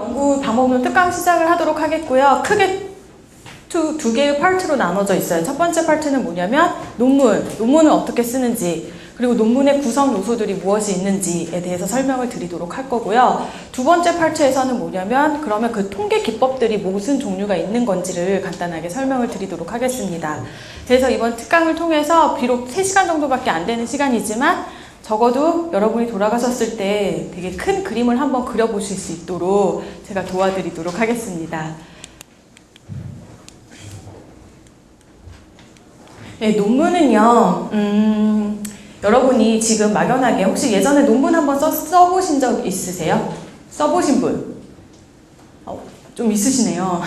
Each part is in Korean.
연구 방법론 특강 시작을 하도록 하겠고요. 크게 두 개의 파트로 나눠져 있어요. 첫 번째 파트는 뭐냐면 논문을 어떻게 쓰는지, 그리고 논문의 구성 요소들이 무엇이 있는지에 대해서 설명을 드리도록 할 거고요. 두 번째 파트에서는 뭐냐면 그러면 그 통계 기법들이 무슨 종류가 있는 건지를 간단하게 설명을 드리도록 하겠습니다. 그래서 이번 특강을 통해서 비록 3시간 정도밖에 안 되는 시간이지만 적어도 여러분이 돌아가셨을 때 되게 큰 그림을 한번 그려보실 수 있도록 제가 도와드리도록 하겠습니다. 네, 논문은요, 여러분이 지금 막연하게 혹시 예전에 논문 한번 써보신 적 있으세요? 써보신 분? 좀 있으시네요.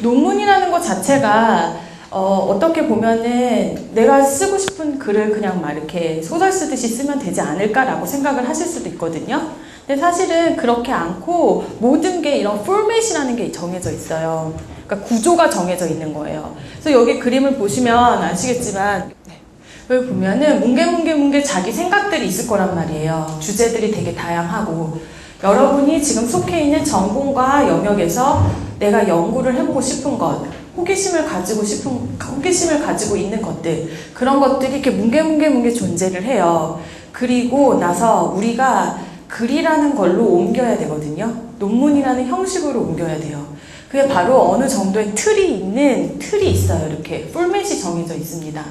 논문이라는 것 자체가 어떻게 보면은 내가 쓰고 싶은 글을 그냥 막 이렇게 소설 쓰듯이 쓰면 되지 않을까라고 생각을 하실 수도 있거든요. 근데 사실은 그렇게 않고 모든 게 이런 포맷이라는 게 정해져 있어요. 그러니까 구조가 정해져 있는 거예요. 그래서 여기 그림을 보시면 아시겠지만 여기 보면은 뭉게뭉게 자기 생각들이 있을 거란 말이에요. 주제들이 되게 다양하고 여러분이 지금 속해 있는 전공과 영역에서 내가 연구를 해보고 싶은 것, 호기심을 가지고 있는 것들, 그런 것들이 이렇게 뭉게뭉게 존재를 해요. 그리고 나서 우리가 글이라는 걸로 옮겨야 되거든요. 논문이라는 형식으로 옮겨야 돼요. 그게 바로 어느 정도의 틀이 있어요. 이렇게 포맷이 정해져 있습니다.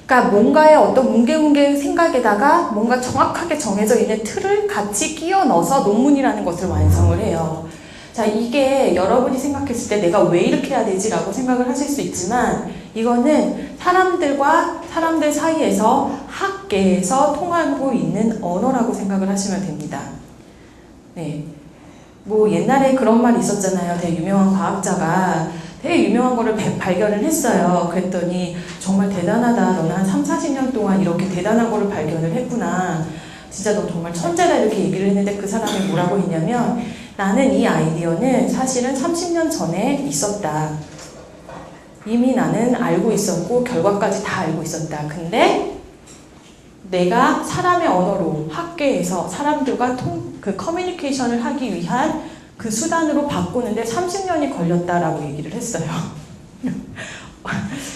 그러니까 뭔가의 어떤 뭉게뭉게 생각에다가 뭔가 정확하게 정해져 있는 틀을 같이 끼워 넣어서 논문이라는 것을 완성을 해요. 자, 이게 여러분이 생각했을 때 내가 왜 이렇게 해야 되지라고 생각을 하실 수 있지만 이거는 사람들 사이에서 학계에서 통하고 있는 언어라고 생각을 하시면 됩니다. 네. 뭐 옛날에 그런 말이 있었잖아요. 되게 유명한 과학자가 되게 유명한 거를 발견을 했어요. 그랬더니 정말 대단하다. 너는 한 3, 40년 동안 이렇게 대단한 거를 발견을 했구나. 진짜 너 정말 천재다 이렇게 얘기를 했는데 그 사람이 뭐라고 했냐면 나는 이 아이디어는 사실은 30년 전에 있었다. 이미 나는 알고 있었고 결과까지 다 알고 있었다. 근데 내가 사람의 언어로 학계에서 사람들과 그 커뮤니케이션을 하기 위한 그 수단으로 바꾸는데 30년이 걸렸다라고 얘기를 했어요.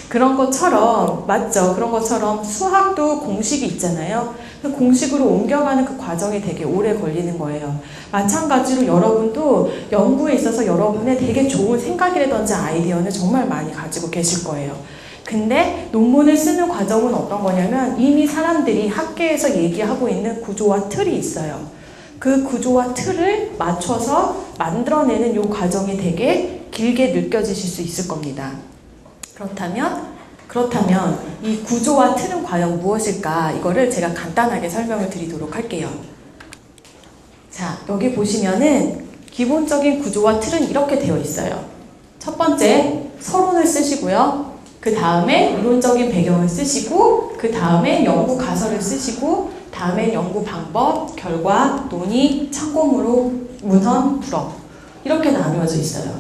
그런 것처럼, 맞죠? 그런 것처럼 수학도 공식이 있잖아요. 그 공식으로 옮겨가는 그 과정이 되게 오래 걸리는 거예요. 마찬가지로 여러분도 연구에 있어서 여러분의 되게 좋은 생각이라든지 아이디어는 정말 많이 가지고 계실 거예요. 근데 논문을 쓰는 과정은 어떤 거냐면 이미 사람들이 학계에서 얘기하고 있는 구조와 틀이 있어요. 그 구조와 틀을 맞춰서 만들어내는 이 과정이 되게 길게 느껴지실 수 있을 겁니다. 그렇다면 이 구조와 틀은 과연 무엇일까? 이거를 제가 간단하게 설명을 드리도록 할게요. 자, 여기 보시면은 기본적인 구조와 틀은 이렇게 되어 있어요. 첫 번째, 서론을 쓰시고요. 그 다음에 이론적인 배경을 쓰시고 그 다음에 연구 가설을 쓰시고 다음에 연구 방법, 결과, 논의, 참고문호, 문헌, 불어 이렇게 나누어져 있어요.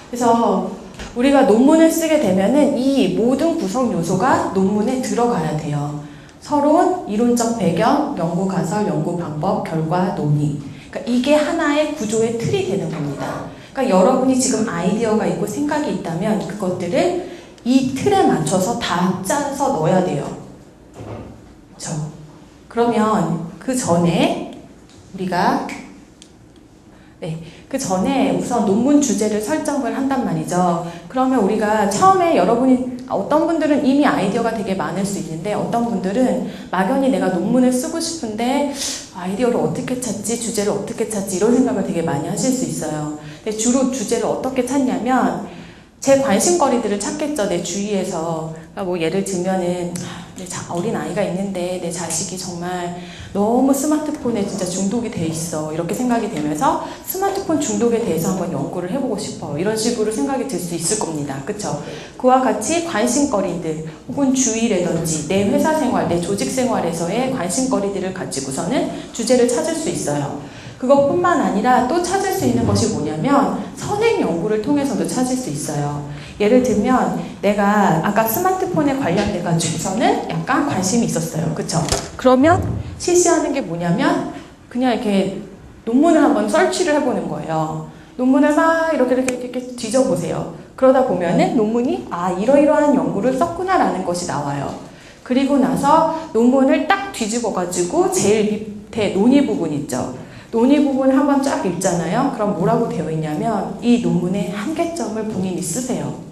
그래서 우리가 논문을 쓰게 되면은 이 모든 구성 요소가 논문에 들어가야 돼요. 서론, 이론적 배경, 연구 가설, 연구 방법, 결과, 논의. 그러니까 이게 하나의 구조의 틀이 되는 겁니다. 그러니까 여러분이 지금 아이디어가 있고 생각이 있다면 그것들을 이 틀에 맞춰서 다 짜서 넣어야 돼요. 그렇죠? 그러면 그 전에 우선 논문 주제를 설정을 한단 말이죠. 그러면 우리가 처음에 여러분이 어떤 분들은 이미 아이디어가 되게 많을 수 있는데 어떤 분들은 막연히 내가 논문을 쓰고 싶은데 아이디어를 어떻게 찾지? 주제를 어떻게 찾지? 이런 생각을 되게 많이 하실 수 있어요. 근데 주로 주제를 어떻게 찾냐면 제 관심거리들을 찾겠죠. 내 주위에서. 그러니까 뭐 예를 들면은 내 어린 아이가 있는데 내 자식이 정말 너무 스마트폰에 진짜 중독이 돼 있어. 이렇게 생각이 되면서 스마트폰 중독에 대해서 한번 연구를 해보고 싶어. 이런 식으로 생각이 들 수 있을 겁니다. 그쵸? 그와 같이 관심거리들 혹은 주의라든지 내 회사 생활, 내 조직 생활에서의 관심거리들을 가지고서는 주제를 찾을 수 있어요. 그것뿐만 아니라 또 찾을 수 있는 것이 뭐냐면 선행 연구를 통해서도 찾을 수 있어요. 예를 들면 내가 아까 스마트폰에 관련돼 가지고서는 약간 관심이 있었어요. 그쵸? 그러면 실시하는 게 뭐냐면 그냥 이렇게 논문을 한번 설치를 해보는 거예요. 논문을 막 이렇게 뒤져보세요. 그러다 보면은 논문이 이러이러한 연구를 썼구나라는 것이 나와요. 그리고 나서 논문을 딱 뒤집어가지고 제일 밑에 논의 부분 있죠. 논의 부분 한번 쫙 읽잖아요. 그럼 뭐라고 되어 있냐면 이 논문의 한계점을 본인이 쓰세요.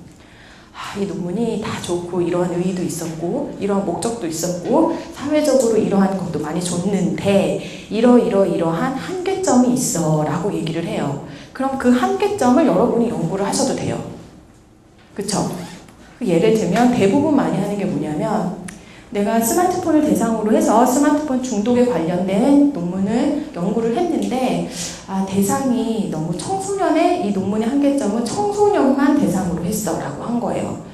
이 논문이 다 좋고 이러한 의의도 있었고 이러한 목적도 있었고 사회적으로 이러한 것도 많이 줬는데 이러한 한계점이 있어 라고 얘기를 해요. 그럼 그 한계점을 여러분이 연구를 하셔도 돼요. 그쵸? 예를 들면 대부분 많이 하는 게 뭐냐면 내가 스마트폰을 대상으로 해서 스마트폰 중독에 관련된 논문을 연구를 했는데 대상이 너무 청소년의 이 논문의 한계점은 청소년만 대상으로 했어 라고 한 거예요.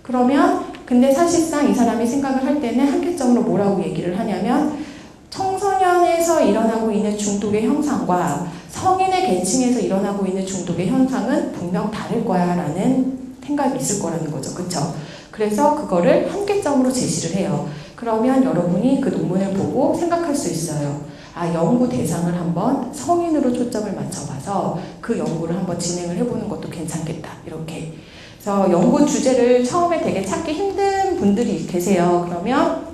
그러면 근데 사실상 이 사람이 생각을 할 때는 한계점으로 뭐라고 얘기를 하냐면 청소년에서 일어나고 있는 중독의 형상과 성인의 계층에서 일어나고 있는 중독의 현상은 분명 다를 거야 라는 생각이 있을 거라는 거죠. 그쵸? 그래서 그거를 한계점으로 제시를 해요. 그러면 여러분이 그 논문을 보고 생각할 수 있어요. 연구 대상을 한번 성인으로 초점을 맞춰봐서 그 연구를 한번 진행을 해보는 것도 괜찮겠다. 이렇게. 그래서 연구 주제를 처음에 되게 찾기 힘든 분들이 계세요. 그러면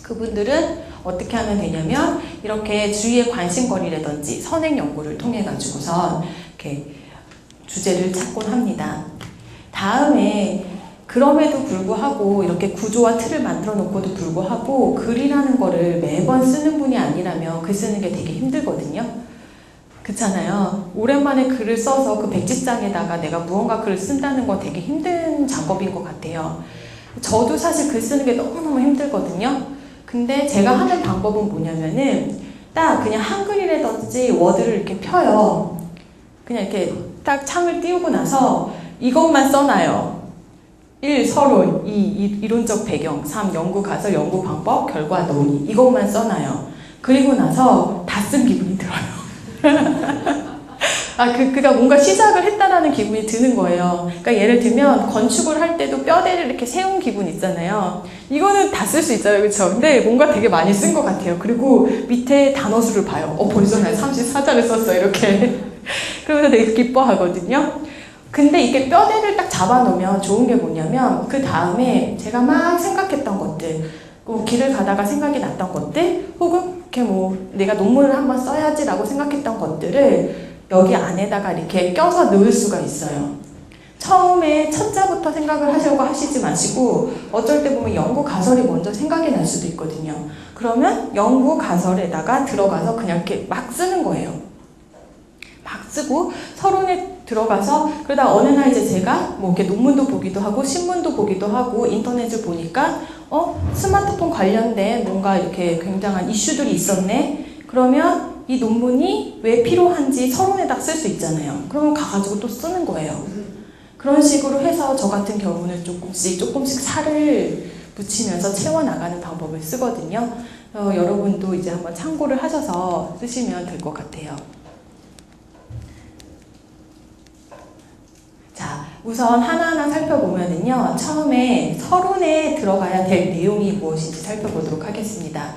그분들은 어떻게 하면 되냐면 이렇게 주위의 관심거리라든지 선행 연구를 통해 가지고선 이렇게 주제를 찾곤 합니다. 다음에 그럼에도 불구하고 이렇게 구조와 틀을 만들어 놓고도 불구하고 글이라는 거를 매번 쓰는 분이 아니라면 글 쓰는 게 되게 힘들거든요. 그렇잖아요. 오랜만에 글을 써서 그 백지장에다가 내가 무언가 글을 쓴다는 건 되게 힘든 작업인 것 같아요. 저도 사실 글 쓰는 게 너무너무 힘들거든요. 근데 제가 하는 방법은 뭐냐면은 딱 그냥 한글이라든지 워드를 이렇게 펴요. 그냥 이렇게 딱 창을 띄우고 나서 이것만 써놔요. 1. 서론 2. 이론적 배경 3. 연구 가설, 연구 방법, 결과 논의 이것만 써놔요. 그리고 나서 다 쓴 기분이 들어요. 그가 뭔가 시작을 했다라는 기분이 드는 거예요. 그러니까 예를 들면 건축을 할 때도 뼈대를 이렇게 세운 기분 있잖아요. 이거는 다 쓸 수 있잖아요. 그렇죠? 근데 뭔가 되게 많이 쓴 것 같아요. 그리고 밑에 단어 수를 봐요. 벌써 난 34자를 썼어. 이렇게. 그러면서 되게 기뻐하거든요. 근데 이게 뼈대를 딱 잡아놓으면 좋은 게 뭐냐면 그 다음에 제가 막 생각했던 것들 길을 가다가 생각이 났던 것들 혹은 이렇게 내가 논문을 한번 써야지라고 생각했던 것들을 여기 안에다가 이렇게 껴서 넣을 수가 있어요. 처음에 첫자부터 생각을 하려고 하시지 마시고 어쩔 때 보면 연구 가설이 먼저 생각이 날 수도 있거든요. 그러면 연구 가설에다가 들어가서 그냥 이렇게 막 쓰는 거예요. 막 쓰고 서론에 들어가서 그러다 어느 날 이제 제가 이렇게 논문도 보기도 하고 신문도 보기도 하고 인터넷을 보니까 스마트폰 관련된 뭔가 이렇게 굉장한 이슈들이 있었네. 그러면 이 논문이 왜 필요한지 서론에다 쓸 수 있잖아요. 그러면 가가지고 또 쓰는 거예요. 그런 식으로 해서 저 같은 경우는 조금씩 살을 붙이면서 채워나가는 방법을 쓰거든요. 여러분도 이제 한번 참고를 하셔서 쓰시면 될 것 같아요. 자, 우선 하나하나 살펴보면은요, 처음에 서론에 들어가야 될 내용이 무엇인지 살펴보도록 하겠습니다.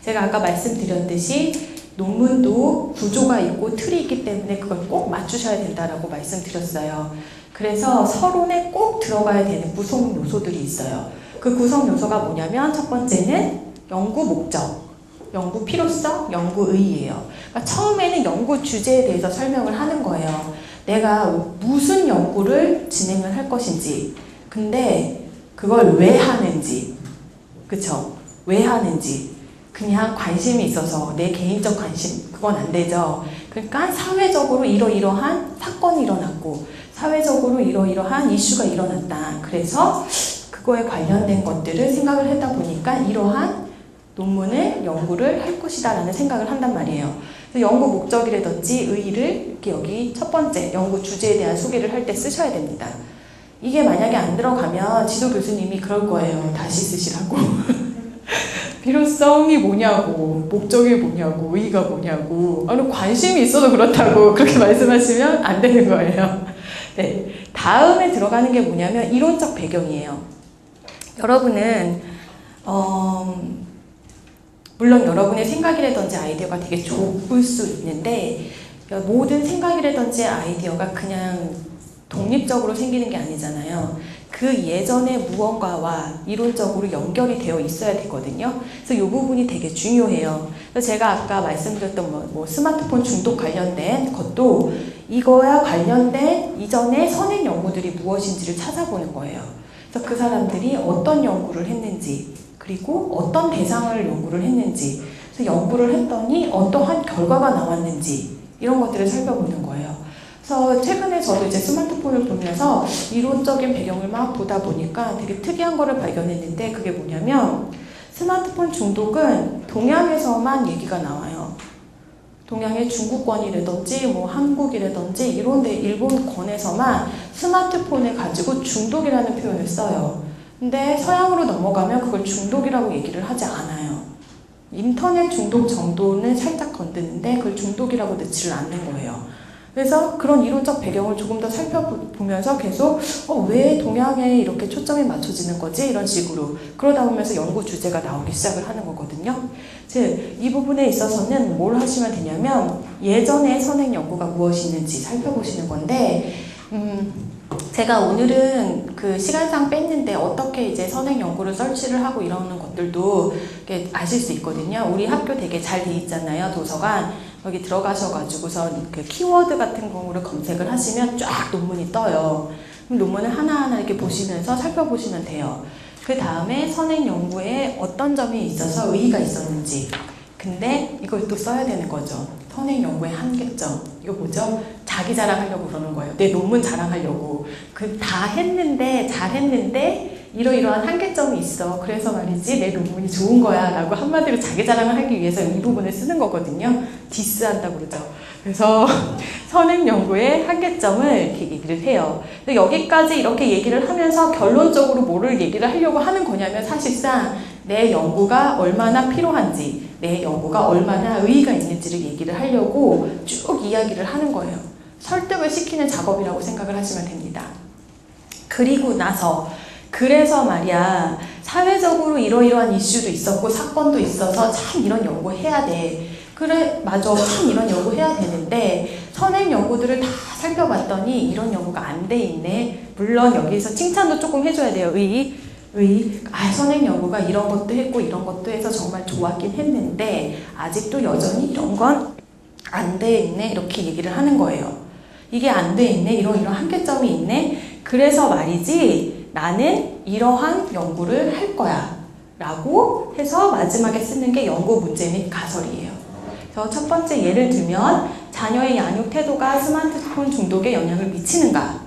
제가 아까 말씀드렸듯이 논문도 구조가 있고 틀이 있기 때문에 그걸 꼭 맞추셔야 된다라고 말씀드렸어요. 그래서 서론에 꼭 들어가야 되는 구성 요소들이 있어요. 그 구성 요소가 뭐냐면 첫 번째는 연구 목적, 연구 필요성, 연구 의의예요. 그러니까 처음에는 연구 주제에 대해서 설명을 하는 거예요. 내가 무슨 연구를 진행을 할 것인지, 근데 그걸 왜 하는지, 그쵸? 왜 하는지. 그냥 관심이 있어서 내 개인적 관심, 그건 안 되죠. 그러니까 사회적으로 이러이러한 사건이 일어났고 사회적으로 이러이러한 이슈가 일어났다. 그래서 그거에 관련된 것들을 생각을 하다 보니까 이러한 논문을 연구를 할 것이다 라는 생각을 한단 말이에요. 그래서 연구 목적이라든지 의의를 이렇게 여기 첫 번째 연구 주제에 대한 소개를 할 때 쓰셔야 됩니다. 이게 만약에 안 들어가면 지도 교수님이 그럴 거예요. 다시 쓰시라고. 필요성이 뭐냐고, 목적이 뭐냐고, 의의가 뭐냐고, 관심이 있어도 그렇다고 그렇게 말씀하시면 안 되는 거예요. 네, 다음에 들어가는 게 뭐냐면 이론적 배경이에요. 여러분은 물론 여러분의 생각이라든지 아이디어가 되게 좁을 수 있는데 그러니까 모든 생각이라든지 아이디어가 그냥 독립적으로 생기는 게 아니잖아요. 그 예전의 무언가와 이론적으로 연결이 되어 있어야 되거든요. 그래서 이 부분이 되게 중요해요. 그래서 제가 아까 말씀드렸던 뭐 스마트폰 중독 관련된 것도 이거와 관련된 이전의 선행 연구들이 무엇인지를 찾아보는 거예요. 그래서 그 사람들이 어떤 연구를 했는지, 그리고 어떤 대상을 연구를 했는지, 그래서 연구를 했더니 어떠한 결과가 나왔는지 이런 것들을 살펴보는 거예요. 그래서 최근에 저도 이제 스마트폰을 보면서 이론적인 배경을 막 보다 보니까 되게 특이한 거를 발견했는데, 그게 뭐냐면 스마트폰 중독은 동양에서만 얘기가 나와요. 동양의 중국권이라든지 뭐 한국이라든지 이런 데 일본권에서만 스마트폰을 가지고 중독이라는 표현을 써요. 근데 서양으로 넘어가면 그걸 중독이라고 얘기를 하지 않아요. 인터넷 중독 정도는 살짝 건드는데 그걸 중독이라고 넣지를 않는 거예요. 그래서 그런 이론적 배경을 조금 더 살펴보면서 계속 왜 동양에 이렇게 초점이 맞춰지는 거지? 이런 식으로 그러다 보면서 연구 주제가 나오기 시작을 하는 거거든요. 즉, 이 부분에 있어서는 뭘 하시면 되냐면 예전에 선행 연구가 무엇이 있는지 살펴보시는 건데, 제가 오늘은 그 시간상 뺐는데 어떻게 이제 선행 연구를 설치를 하고 이러는 것들도 아실 수 있거든요. 우리 학교 되게 잘 돼 있잖아요, 도서관. 여기 들어가셔가지고서 그 키워드 같은 거를 검색을 하시면 쫙 논문이 떠요. 그럼 논문을 하나하나 이렇게 보시면서 살펴보시면 돼요. 그 다음에 선행 연구에 어떤 점이 있어서 의의가 있었는지. 근데 이걸 또 써야 되는 거죠. 선행 연구의 한계점. 이거 뭐죠? 자기 자랑하려고 그러는 거예요. 내 논문 자랑하려고. 다 했는데, 잘했는데, 이러이러한 한계점이 있어. 그래서 말이지, 내 논문이 좋은 거야. 라고 한마디로 자기 자랑을 하기 위해서 이 부분을 쓰는 거거든요. 디스한다고 그러죠. 그래서 선행 연구의 한계점을 이렇게 얘기를 해요. 여기까지 이렇게 얘기를 하면서 결론적으로 뭐를 얘기를 하려고 하는 거냐면 사실상 내 연구가 얼마나 필요한지, 내 연구가 얼마나 의의가 있는지를 얘기를 하려고 쭉 이야기를 하는 거예요. 설득을 시키는 작업이라고 생각을 하시면 됩니다. 그리고 나서 그래서 말이야, 사회적으로 이러이러한 이슈도 있었고 사건도 있어서 참 이런 연구 해야 돼. 그래, 맞아, 참 이런 연구 해야 되는데 선행 연구들을 다 살펴봤더니 이런 연구가 안 돼 있네. 물론 여기서 칭찬도 조금 해줘야 돼요. 선행 연구가 이런 것도 했고 이런 것도 해서 정말 좋았긴 했는데 아직도 여전히 이런 건 안 돼 있네. 이렇게 얘기를 하는 거예요. 이게 안 돼 있네. 이런 한계점이 있네. 그래서 말이지, 나는 이러한 연구를 할 거야. 라고 해서 마지막에 쓰는 게 연구 문제 및 가설이에요. 그래서 첫 번째 예를 들면, 자녀의 양육 태도가 스마트폰 중독에 영향을 미치는가?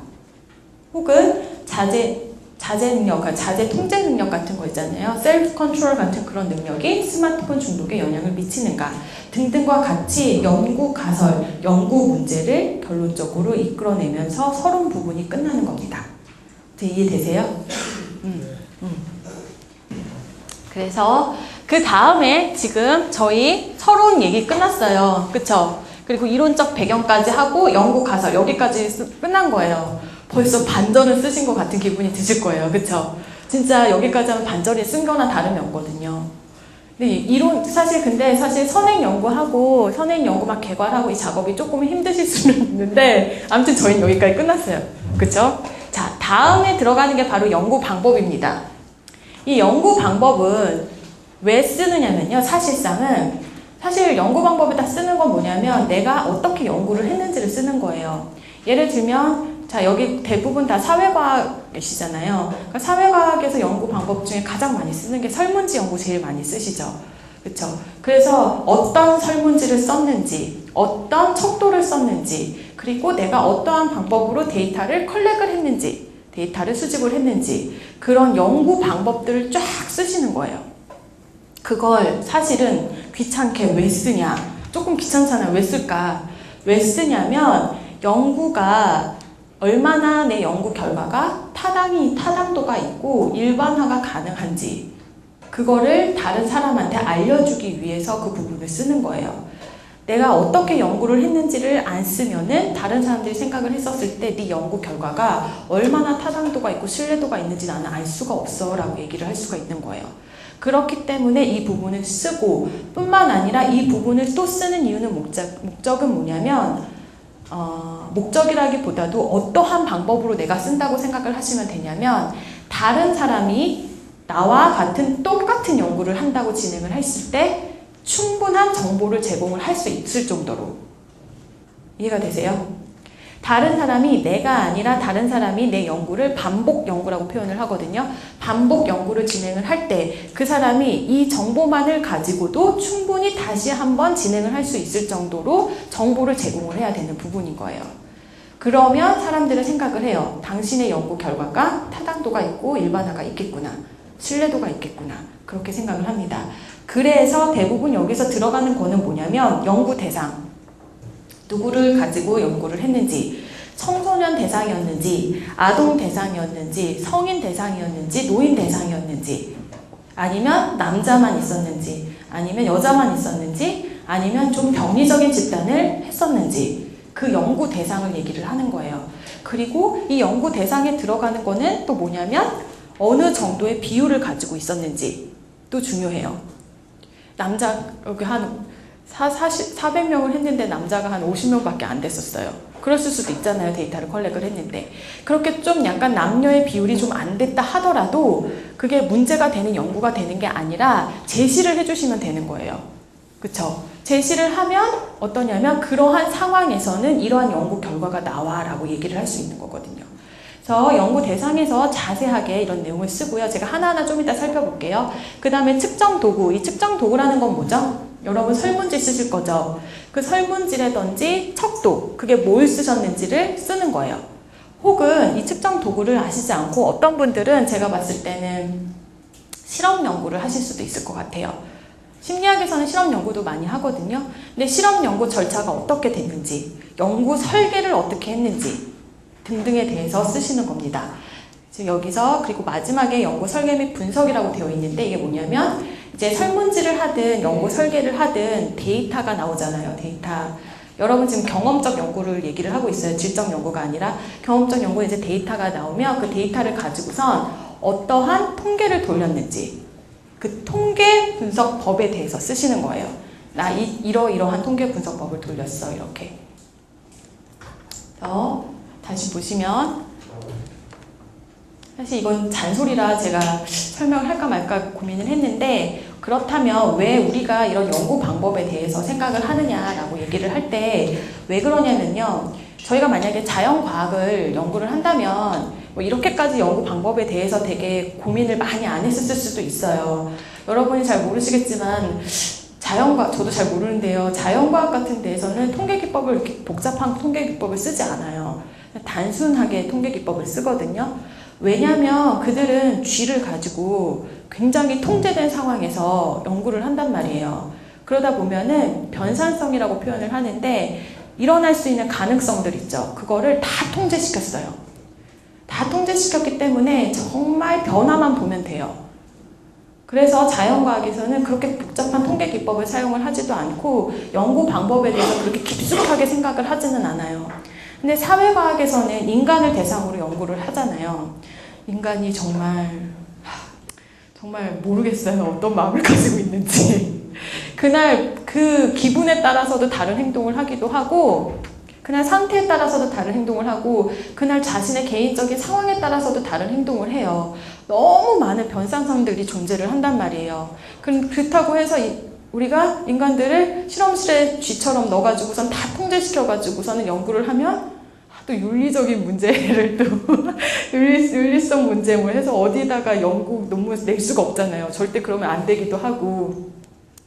혹은 자제 능력, 자제 통제 능력 같은 거 있잖아요. 셀프 컨트롤 같은 그런 능력이 스마트폰 중독에 영향을 미치는가? 등등과 같이 연구 가설, 연구 문제를 결론적으로 이끌어내면서 서론 부분이 끝나는 겁니다. 이해되세요? 그래서 그 다음에 지금 저희 서론 얘기 끝났어요. 그쵸? 그리고 이론적 배경까지 하고 연구 가설 여기까지 끝난 거예요. 벌써 반전을 쓰신 것 같은 기분이 드실 거예요. 그쵸? 진짜 여기까지 하면 반전이 쓴 거나 다름이 없거든요. 근데 사실 선행 연구하고 선행 연구 막 개괄하고 이 작업이 조금 힘드실 수는 있는데 아무튼 저희는 여기까지 끝났어요. 그쵸? 자, 다음에 들어가는 게 바로 연구 방법입니다. 이 연구 방법은 왜 쓰느냐면요. 사실 연구 방법에다 쓰는 건 뭐냐면 내가 어떻게 연구를 했는지를 쓰는 거예요. 예를 들면 자, 여기 대부분 다 사회과학이시잖아요. 그러니까 사회과학에서 연구 방법 중에 가장 많이 쓰는 게 설문지 연구 제일 많이 쓰시죠. 그쵸? 그래서 어떤 설문지를 썼는지, 어떤 척도를 썼는지, 그리고 내가 어떠한 방법으로 데이터를 컬렉을 했는지, 데이터를 수집을 했는지, 그런 연구 방법들을 쫙 쓰시는 거예요. 그걸 사실은 귀찮게 왜 쓰냐? 조금 귀찮잖아요. 왜 쓸까? 왜 쓰냐면 연구가 얼마나 내 연구 결과가 타당도가 있고 일반화가 가능한지 그거를 다른 사람한테 알려주기 위해서 그 부분을 쓰는 거예요. 내가 어떻게 연구를 했는지를 안 쓰면은 다른 사람들이 생각을 했었을 때 네 연구 결과가 얼마나 타당도가 있고 신뢰도가 있는지 나는 알 수가 없어 라고 얘기를 할 수가 있는 거예요. 그렇기 때문에 이 부분을 쓰고 뿐만 아니라 이 부분을 또 쓰는 이유는 목적은 뭐냐면 목적이라기보다도 어떠한 방법으로 내가 쓴다고 생각을 하시면 되냐면 다른 사람이 나와 같은 똑같은 연구를 한다고 진행을 했을 때 충분한 정보를 제공을 할 수 있을 정도로 이해가 되세요? 다른 사람이 내가 아니라 다른 사람이 내 연구를 반복 연구라고 표현을 하거든요. 반복 연구를 진행을 할 때 그 사람이 이 정보만을 가지고도 충분히 다시 한번 진행을 할 수 있을 정도로 정보를 제공을 해야 되는 부분인 거예요. 그러면 사람들은 생각을 해요. 당신의 연구 결과가 타당도가 있고 일반화가 있겠구나. 신뢰도가 있겠구나. 그렇게 생각을 합니다. 그래서 대부분 여기서 들어가는 거는 뭐냐면 연구 대상. 누구를 가지고 연구를 했는지, 청소년 대상이었는지, 아동 대상이었는지, 성인 대상이었는지, 노인 대상이었는지, 아니면 남자만 있었는지, 아니면 여자만 있었는지, 아니면 좀 병리적인 집단을 했었는지 그 연구 대상을 얘기를 하는 거예요. 그리고 이 연구 대상에 들어가는 거는 또 뭐냐면 어느 정도의 비율을 가지고 있었는지 또 중요해요. 남자 여기 한 400명을 했는데 남자가 한 50명밖에 안 됐었어요. 그랬을 수도 있잖아요. 데이터를 컬렉을 했는데. 그렇게 좀 약간 남녀의 비율이 좀 안 됐다 하더라도 그게 문제가 되는 연구가 되는 게 아니라 제시를 해주시면 되는 거예요. 그쵸? 제시를 하면 어떠냐면 그러한 상황에서는 이러한 연구 결과가 나와 라고 얘기를 할 수 있는 거거든요. 그래서 연구 대상에서 자세하게 이런 내용을 쓰고요. 제가 하나하나 좀 이따 살펴볼게요. 그 다음에 측정 도구. 이 측정 도구라는 건 뭐죠? 여러분 설문지 쓰실 거죠? 그 설문지라든지 척도, 그게 뭘 쓰셨는지를 쓰는 거예요. 혹은 이 측정 도구를 아시지 않고 어떤 분들은 제가 봤을 때는 실험 연구를 하실 수도 있을 것 같아요. 심리학에서는 실험 연구도 많이 하거든요. 근데 실험 연구 절차가 어떻게 됐는지, 연구 설계를 어떻게 했는지 등등에 대해서 쓰시는 겁니다. 지금 여기서 그리고 마지막에 연구 설계 및 분석이라고 되어 있는데 이게 뭐냐면 이제 설문지를 하든 연구 설계를 하든 데이터가 나오잖아요. 데이터. 여러분 지금 경험적 연구를 얘기를 하고 있어요. 질적 연구가 아니라 경험적 연구에 이제 데이터가 나오면 그 데이터를 가지고선 어떠한 통계를 돌렸는지 그 통계 분석법에 대해서 쓰시는 거예요. 나 이러이러한 통계 분석법을 돌렸어. 이렇게. 다시 보시면 사실 이건 잔소리라 제가 설명을 할까 말까 고민을 했는데 그렇다면 왜 우리가 이런 연구 방법에 대해서 생각을 하느냐라고 얘기를 할 때 왜 그러냐면요. 저희가 만약에 자연과학을 연구를 한다면 뭐 이렇게까지 연구 방법에 대해서 되게 고민을 많이 안 했을 수도 있어요. 여러분이 잘 모르시겠지만 자연과학, 저도 잘 모르는데요. 자연과학 같은 데에서는 통계기법을 이렇게 복잡한 통계기법을 쓰지 않아요. 단순하게 통계기법을 쓰거든요. 왜냐하면 그들은 쥐를 가지고 굉장히 통제된 상황에서 연구를 한단 말이에요. 그러다 보면은 변산성이라고 표현을 하는데 일어날 수 있는 가능성들 있죠. 그거를 다 통제시켰어요. 다 통제시켰기 때문에 정말 변화만 보면 돼요. 그래서 자연과학에서는 그렇게 복잡한 통계 기법을 사용을 하지도 않고 연구 방법에 대해서 그렇게 깊숙하게 생각을 하지는 않아요. 근데 사회과학에서는 인간을 대상으로 연구를 하잖아요. 인간이 정말 모르겠어요. 어떤 마음을 가지고 있는지. 그날 그 기분에 따라서도 다른 행동을 하기도 하고 그날 상태에 따라서도 다른 행동을 하고 그날 자신의 개인적인 상황에 따라서도 다른 행동을 해요. 너무 많은 변상성들이 존재를 한단 말이에요. 그렇다고 해서 우리가 인간들을 실험실에 쥐처럼 넣어가지고선 다 통제시켜가지고서는 연구를 하면 또 윤리적인 문제를 또 윤리성 문제를 해서 어디다가 연구 논문을 낼 수가 없잖아요. 절대 그러면 안 되기도 하고.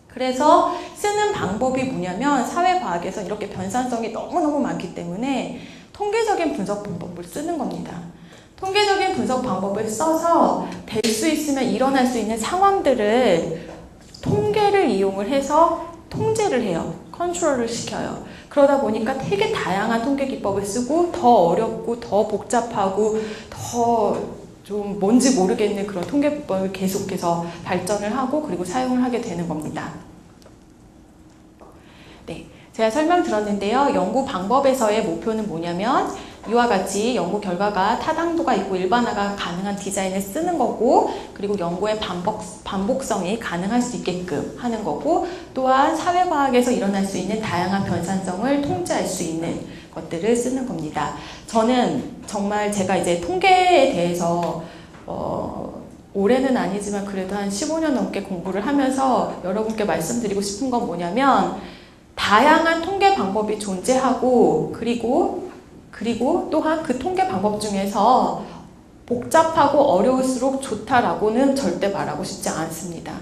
그래서 쓰는 방법이 뭐냐면 사회과학에서 이렇게 변산성이 너무너무 많기 때문에 통계적인 분석 방법을 쓰는 겁니다. 통계적인 분석 방법을 써서 될 수 있으면 일어날 수 있는 상황들을 통계를 이용을 해서 통제를 해요. 컨트롤을 시켜요. 그러다 보니까 되게 다양한 통계 기법을 쓰고 더 어렵고 더 복잡하고 더 좀 뭔지 모르겠는 그런 통계 기법을 계속해서 발전을 하고 그리고 사용을 하게 되는 겁니다. 네, 제가 설명 들었는데요. 연구 방법에서의 목표는 뭐냐면 이와 같이 연구 결과가 타당도가 있고 일반화가 가능한 디자인을 쓰는 거고 그리고 연구의 반복성이 가능할 수 있게끔 하는 거고 또한 사회과학에서 일어날 수 있는 다양한 변산성을 통제할 수 있는 것들을 쓰는 겁니다. 저는 정말 제가 이제 통계에 대해서 올해는 아니지만 그래도 한 15년 넘게 공부를 하면서 여러분께 말씀드리고 싶은 건 뭐냐면 다양한 통계 방법이 존재하고 그리고 또한 그 통계 방법 중에서 복잡하고 어려울수록 좋다라고는 절대 말하고 싶지 않습니다.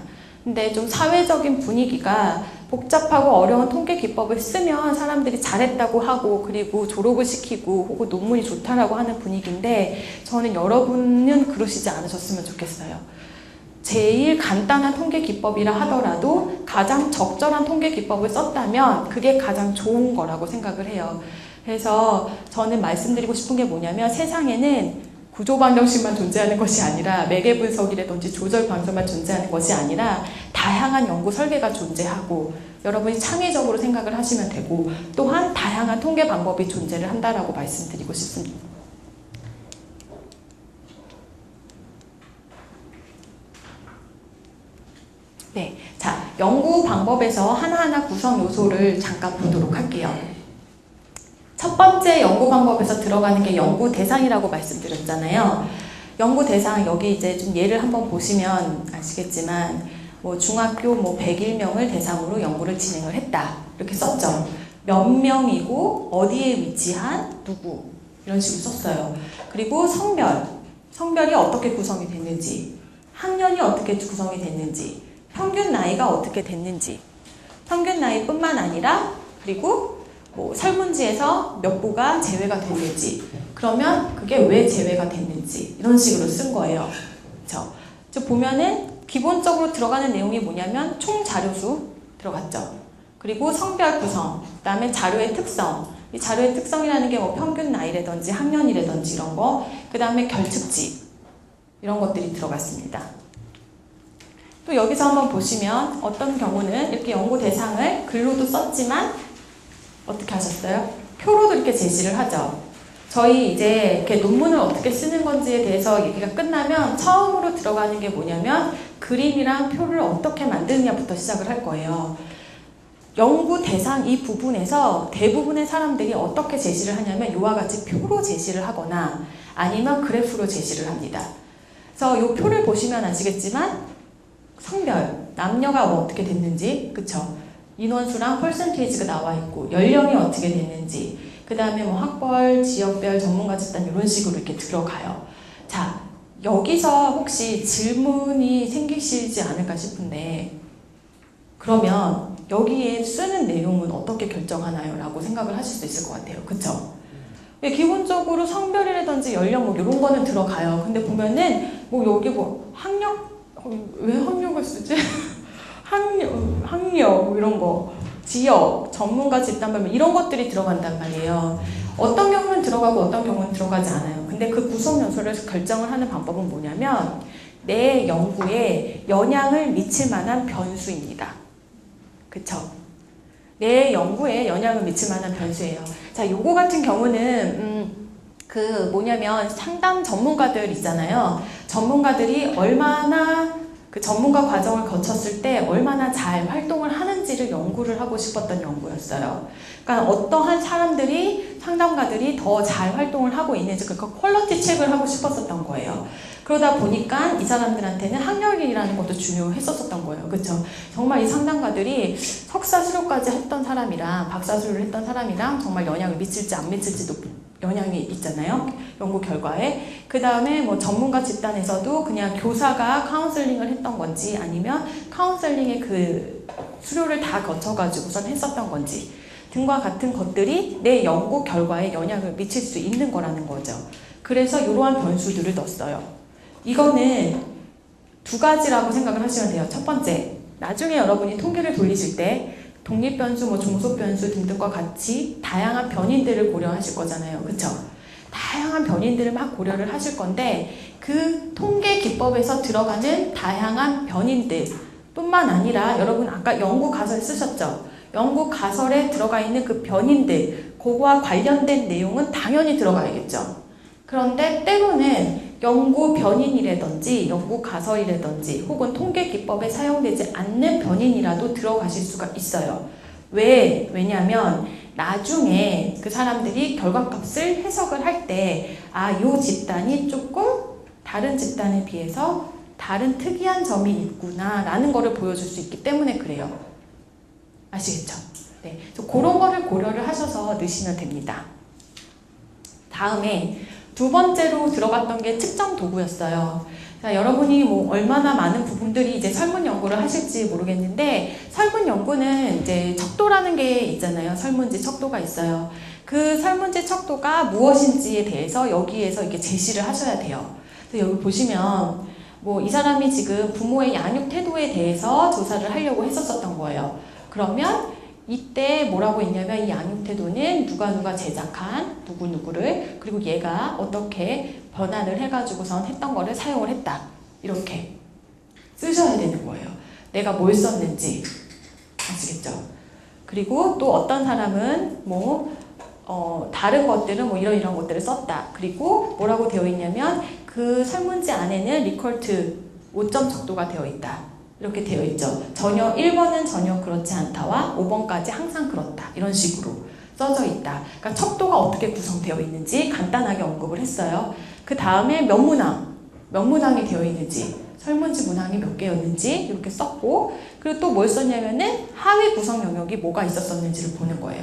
근데 좀 사회적인 분위기가 복잡하고 어려운 통계 기법을 쓰면 사람들이 잘했다고 하고 그리고 졸업을 시키고 혹은 논문이 좋다라고 하는 분위기인데 저는 여러분은 그러시지 않으셨으면 좋겠어요. 제일 간단한 통계 기법이라 하더라도 가장 적절한 통계 기법을 썼다면 그게 가장 좋은 거라고 생각을 해요. 그래서 저는 말씀드리고 싶은 게 뭐냐면 세상에는 구조 방정식만 존재하는 것이 아니라 매개 분석이라든지 조절 방정만 존재하는 것이 아니라 다양한 연구 설계가 존재하고 여러분이 창의적으로 생각을 하시면 되고 또한 다양한 통계 방법이 존재를 한다라고 말씀드리고 싶습니다. 네, 자, 연구 방법에서 하나하나 구성 요소를 잠깐 보도록 할게요. 첫 번째 연구 방법에서 들어가는 게 연구 대상이라고 말씀드렸잖아요. 연구 대상 여기 이제 좀 예를 한번 보시면 아시겠지만 뭐 중학교 뭐 101명을 대상으로 연구를 진행을 했다 이렇게 썼죠. 몇 명이고 어디에 위치한 누구 이런 식으로 썼어요. 그리고 성별이 어떻게 구성이 됐는지, 학년이 어떻게 구성이 됐는지, 평균 나이가 어떻게 됐는지, 평균 나이뿐만 아니라 그리고 뭐 설문지에서 몇 부가 제외가 됐는지, 그러면 그게 왜 제외가 됐는지 이런 식으로 쓴 거예요. 그렇죠? 보면은 기본적으로 들어가는 내용이 뭐냐면 총 자료수 들어갔죠. 그리고 성별 구성, 그다음에 자료의 특성. 이 자료의 특성이라는 게 뭐 평균 나이라든지 학년이라든지 이런 거, 그다음에 결측지 이런 것들이 들어갔습니다. 또 여기서 한번 보시면 어떤 경우는 이렇게 연구 대상을 글로도 썼지만 어떻게 하셨어요? 표로도 이렇게 제시를 하죠. 저희 이제 이렇게 논문을 어떻게 쓰는 건지에 대해서 얘기가 끝나면 처음으로 들어가는 게 뭐냐면 그림이랑 표를 어떻게 만드느냐부터 시작을 할 거예요. 연구 대상 이 부분에서 대부분의 사람들이 어떻게 제시를 하냐면 이와 같이 표로 제시를 하거나 아니면 그래프로 제시를 합니다. 그래서 이 표를 보시면 아시겠지만 성별, 남녀가 뭐 어떻게 됐는지, 그쵸? 인원수랑 퍼센테이지가 나와 있고 연령이 어떻게 됐는지, 그 다음에 뭐 학벌, 지역별, 전문가 집단 이런 식으로 이렇게 들어가요. 자, 여기서 혹시 질문이 생기시지 않을까 싶은데 그러면 여기에 쓰는 내용은 어떻게 결정하나요? 라고 생각을 하실 수 있을 것 같아요. 그쵸? 기본적으로 성별이라든지 연령 뭐 이런 거는 들어가요. 근데 보면은 뭐 여기 뭐 학력, 왜 학력을 쓰지? 학력 뭐 이런 거, 지역, 전문가 집단별 이런 것들이 들어간단 말이에요. 어떤 경우는 들어가고 어떤 경우는 들어가지 않아요. 근데 그 구성 요소를 결정을 하는 방법은 뭐냐면 내 연구에 영향을 미칠 만한 변수입니다. 그쵸? 내 연구에 영향을 미칠 만한 변수예요. 자, 요거 같은 경우는 그 뭐냐면 상담 전문가들 있잖아요. 전문가들이 얼마나 그 전문가 과정을 거쳤을 때 얼마나 잘 활동을 하는지를 연구를 하고 싶었던 연구였어요. 그러니까 어떠한 사람들이 상담가들이 더 잘 활동을 하고 있는지 그러니까 퀄리티 체크를 하고 싶었었던 거예요. 그러다 보니까 이 사람들한테는 학력이라는 것도 중요했었던 거예요. 그렇죠? 정말 이 상담가들이 석사 수료까지 했던 사람이랑 박사 수료를 했던 사람이랑 정말 영향을 미칠지 안 미칠지도 영향이 있잖아요. 연구 결과에. 그 다음에 뭐 전문가 집단에서도 그냥 교사가 카운슬링을 했던 건지 아니면 카운슬링의 그 수료를 다 거쳐가지고선 했었던 건지 등과 같은 것들이 내 연구 결과에 영향을 미칠 수 있는 거라는 거죠. 그래서 이러한 변수들을 넣었어요. 이거는 두 가지라고 생각을 하시면 돼요. 첫 번째, 나중에 여러분이 통계를 돌리실 때 독립변수, 뭐 종속변수 등등과 같이 다양한 변인들을 고려하실 거잖아요. 그쵸? 다양한 변인들을 막 고려를 하실 건데 그 통계 기법에서 들어가는 다양한 변인들 뿐만 아니라 여러분 아까 연구 가설 쓰셨죠? 연구 가설에 들어가 있는 그 변인들, 그거와 관련된 내용은 당연히 들어가야겠죠. 그런데 때로는 연구 변인이라든지 연구 가설이라든지 혹은 통계 기법에 사용되지 않는 변인이라도 들어가실 수가 있어요. 왜냐하면 나중에 그 사람들이 결과값을 해석을 할 때, 아, 요 집단이 조금 다른 집단에 비해서 다른 특이한 점이 있구나 라는 거를 보여줄 수 있기 때문에 그래요. 아시겠죠? 네, 그래서 그런 거를 고려를 하셔서 넣으시면 됩니다. 다음에 두 번째로 들어갔던 게 측정 도구였어요. 자, 여러분이 뭐 얼마나 많은 부분들이 이제 설문 연구를 하실지 모르겠는데, 설문 연구는 이제 척도라는 게 있잖아요. 설문지 척도가 있어요. 그 설문지 척도가 무엇인지에 대해서 여기에서 이렇게 제시를 하셔야 돼요. 그래서 여기 보시면 뭐 이 사람이 지금 부모의 양육 태도에 대해서 조사를 하려고 했었던 거예요. 그러면 이때 뭐라고 했냐면, 이 양육 태도는 누가 제작한 누구누구를, 그리고 얘가 어떻게 변환을 해가지고선 했던 거를 사용을 했다, 이렇게 쓰셔야 되는 거예요. 내가 뭘 썼는지. 아시겠죠? 그리고 또 어떤 사람은 다른 것들은 뭐 이런 것들을 썼다. 그리고 뭐라고 되어 있냐면, 그 설문지 안에는 리컬트 5점 척도가 되어 있다, 이렇게 되어 있죠. 1번은 전혀 그렇지 않다와 5번까지 항상 그렇다, 이런 식으로 써져 있다. 그러니까 척도가 어떻게 구성되어 있는지 간단하게 언급을 했어요. 그 다음에 몇 문항이 되어 있는지, 설문지 문항이 몇 개였는지 이렇게 썼고, 그리고 또 뭘 썼냐면은 하위 구성 영역이 뭐가 있었는지를 보는 거예요.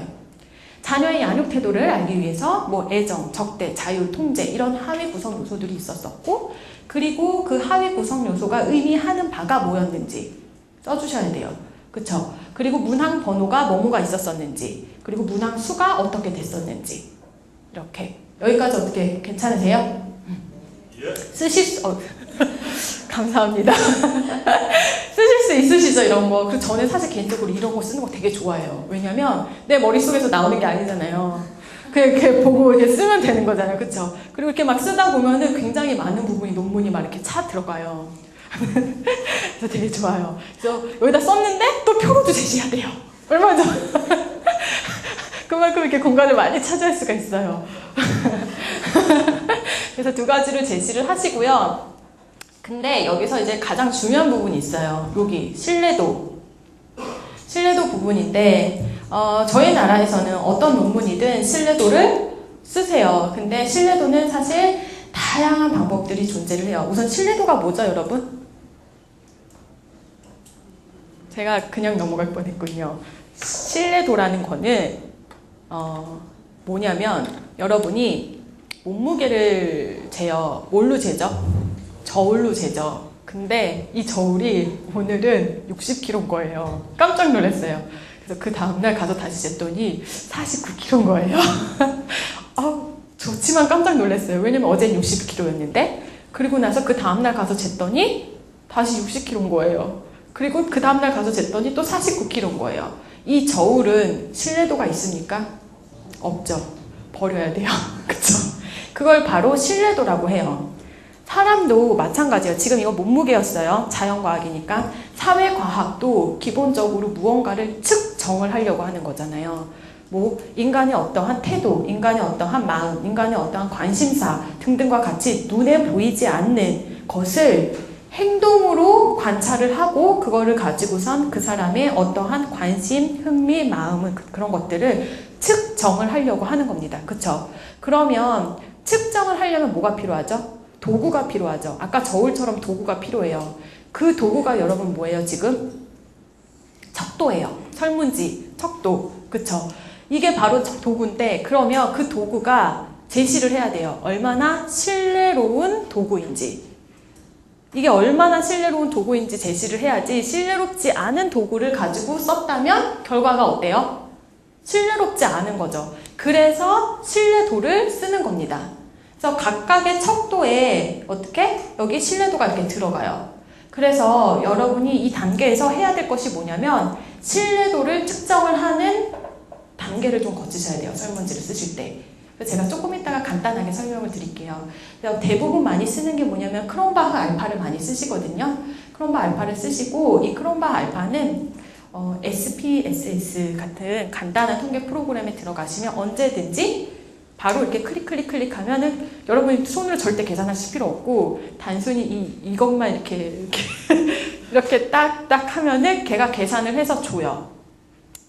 자녀의 양육 태도를 알기 위해서 뭐 애정, 적대, 자율, 통제, 이런 하위 구성 요소들이 있었었고, 그리고 그 하위 구성 요소가 의미하는 바가 뭐였는지 써주셔야 돼요. 그쵸? 그리고 문항 번호가 뭐뭐가 있었었는지, 그리고 문항 수가 어떻게 됐었는지. 이렇게. 여기까지 어떻게 괜찮으세요? 쓰실 수, 감사합니다. 쓰실 수 있으시죠, 이런 거. 그 저는 사실 개인적으로 이런 거 쓰는 거 되게 좋아해요. 왜냐면 내 머릿속에서 나오는 게 아니잖아요. 그냥 보고 이렇게 쓰면 되는 거잖아요. 그쵸? 그리고 이렇게 막 쓰다 보면은 굉장히 많은 부분이, 논문이 막 이렇게 차 들어가요. 그래서 되게 좋아요. 그래서 여기다 썼는데 또 표로도 제시해야 돼요. 얼마나 좋아요. 그만큼 이렇게 공간을 많이 차지할 수가 있어요. 그래서 두 가지를 제시를 하시고요. 근데 여기서 이제 가장 중요한 부분이 있어요. 여기 신뢰도 부분인데, 저희 나라에서는 어떤 논문이든 신뢰도를 쓰세요. 근데 신뢰도는 사실 다양한 방법들이 존재를 해요. 우선 신뢰도가 뭐죠, 여러분? 제가 그냥 넘어갈 뻔했군요. 신뢰도라는 거는 뭐냐면, 여러분이 몸무게를 재요. 뭘로 재죠? 저울로 재죠. 근데 이 저울이 오늘은 60kg인 거예요. 깜짝 놀랐어요. 그래서 그 다음날 가서 다시 쟀더니 49kg인 거예요. 좋지만 깜짝 놀랐어요. 왜냐면 어제는 60kg였는데, 그리고 나서 그 다음날 가서 쟀더니 다시 60kg인 거예요. 그리고 그 다음날 가서 쟀더니 또 49kg인 거예요. 이 저울은 신뢰도가 있습니까? 없죠. 버려야 돼요. 그쵸? 그걸 바로 신뢰도라고 해요. 사람도 마찬가지예요. 지금 이거 몸무게였어요. 자연과학이니까. 사회과학도 기본적으로 무언가를 측정을 하려고 하는 거잖아요. 뭐 인간의 어떠한 태도, 인간의 어떠한 마음, 인간의 어떠한 관심사 등등과 같이 눈에 보이지 않는 것을 행동으로 관찰을 하고, 그거를 가지고선 그 사람의 어떠한 관심, 흥미, 마음, 그런 것들을 측정을 하려고 하는 겁니다. 그쵸? 그러면 측정을 하려면 뭐가 필요하죠? 도구가 필요하죠. 아까 저울처럼 도구가 필요해요. 그 도구가 여러분 뭐예요, 지금? 척도예요. 설문지, 척도. 그쵸? 이게 바로 도구인데, 그러면 그 도구가 제시를 해야 돼요. 얼마나 신뢰로운 도구인지. 이게 얼마나 신뢰로운 도구인지 제시를 해야지, 신뢰롭지 않은 도구를 가지고 썼다면 결과가 어때요? 신뢰롭지 않은 거죠. 그래서 신뢰도를 쓰는 겁니다. 그래서 각각의 척도에 여기 신뢰도가 이렇게 들어가요. 그래서 여러분이 이 단계에서 해야 될 것이 뭐냐면, 신뢰도를 측정을 하는 단계를 좀 거치셔야 돼요. 설문지를 쓰실 때. 제가 조금 이따가 간단하게 설명을 드릴게요. 대부분 많이 쓰는 게 뭐냐면 크롬바흐 알파를 많이 쓰시거든요. 크롬바흐 알파를 쓰시고, 이 크롬바흐 알파는 SPSS 같은 간단한 통계 프로그램에 들어가시면 언제든지 바로 이렇게 클릭하면은, 여러분이 손으로 절대 계산하실 필요 없고, 단순히 이것만 이렇게 딱딱 하면은 걔가 계산을 해서 줘요.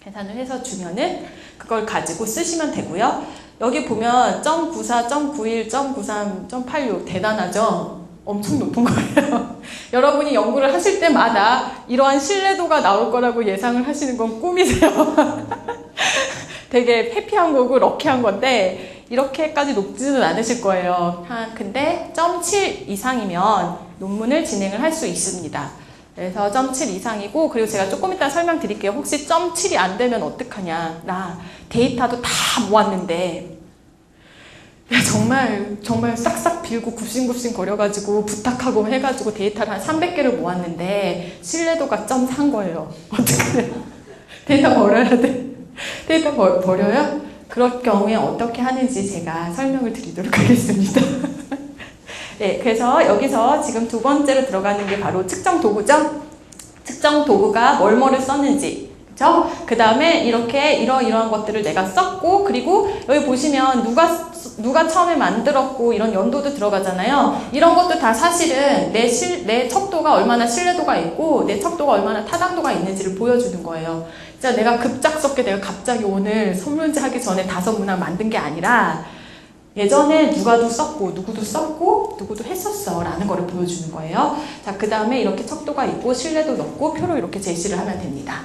계산을 해서 주면은 그걸 가지고 쓰시면 되고요. 여기 보면 .94, .91, .93, .86 대단하죠? 엄청 높은 거예요. 여러분이 연구를 하실 때마다 이러한 신뢰도가 나올 거라고 예상을 하시는 건 꿈이세요. 되게 해피한 거고 럭키한 건데 이렇게까지 높지는 않으실 거예요. 근데 .7 이상이면 논문을 진행을 할 수 있습니다. 그래서 .7 이상이고, 그리고 제가 조금 이따 설명드릴게요. 혹시 .7이 안 되면 어떡하냐. 나 데이터도 다 모았는데 정말 싹싹 빌고 굽신굽신 거려가지고 부탁하고 해가지고 데이터를 한 300개를 모았는데 신뢰도가 .3 거예요. 어떻게 데이터 버려야 돼? 데이터 버려요? 그럴 경우에 어떻게 하는지 제가 설명을 드리도록 하겠습니다. 네, 그래서 여기서 지금 두 번째로 들어가는 게 바로 측정 도구죠? 측정 도구가 뭐를 썼는지, 그쵸? 그 다음에 이렇게 이러한 것들을 내가 썼고, 그리고 여기 보시면 누가 처음에 만들었고 이런 연도도 들어가잖아요. 이런 것도 다 사실은 내 척도가 얼마나 신뢰도가 있고 내 척도가 얼마나 타당도가 있는지를 보여주는 거예요. 진짜 내가 급작스럽게 내가 갑자기 오늘 선문제 하기 전에 5문항 만든 게 아니라 예전에 누구도 썼고 누구도 했었어 라는 거를 보여주는 거예요. 자, 그 다음에 이렇게 척도가 있고 신뢰도 넣고 표로 이렇게 제시를 하면 됩니다.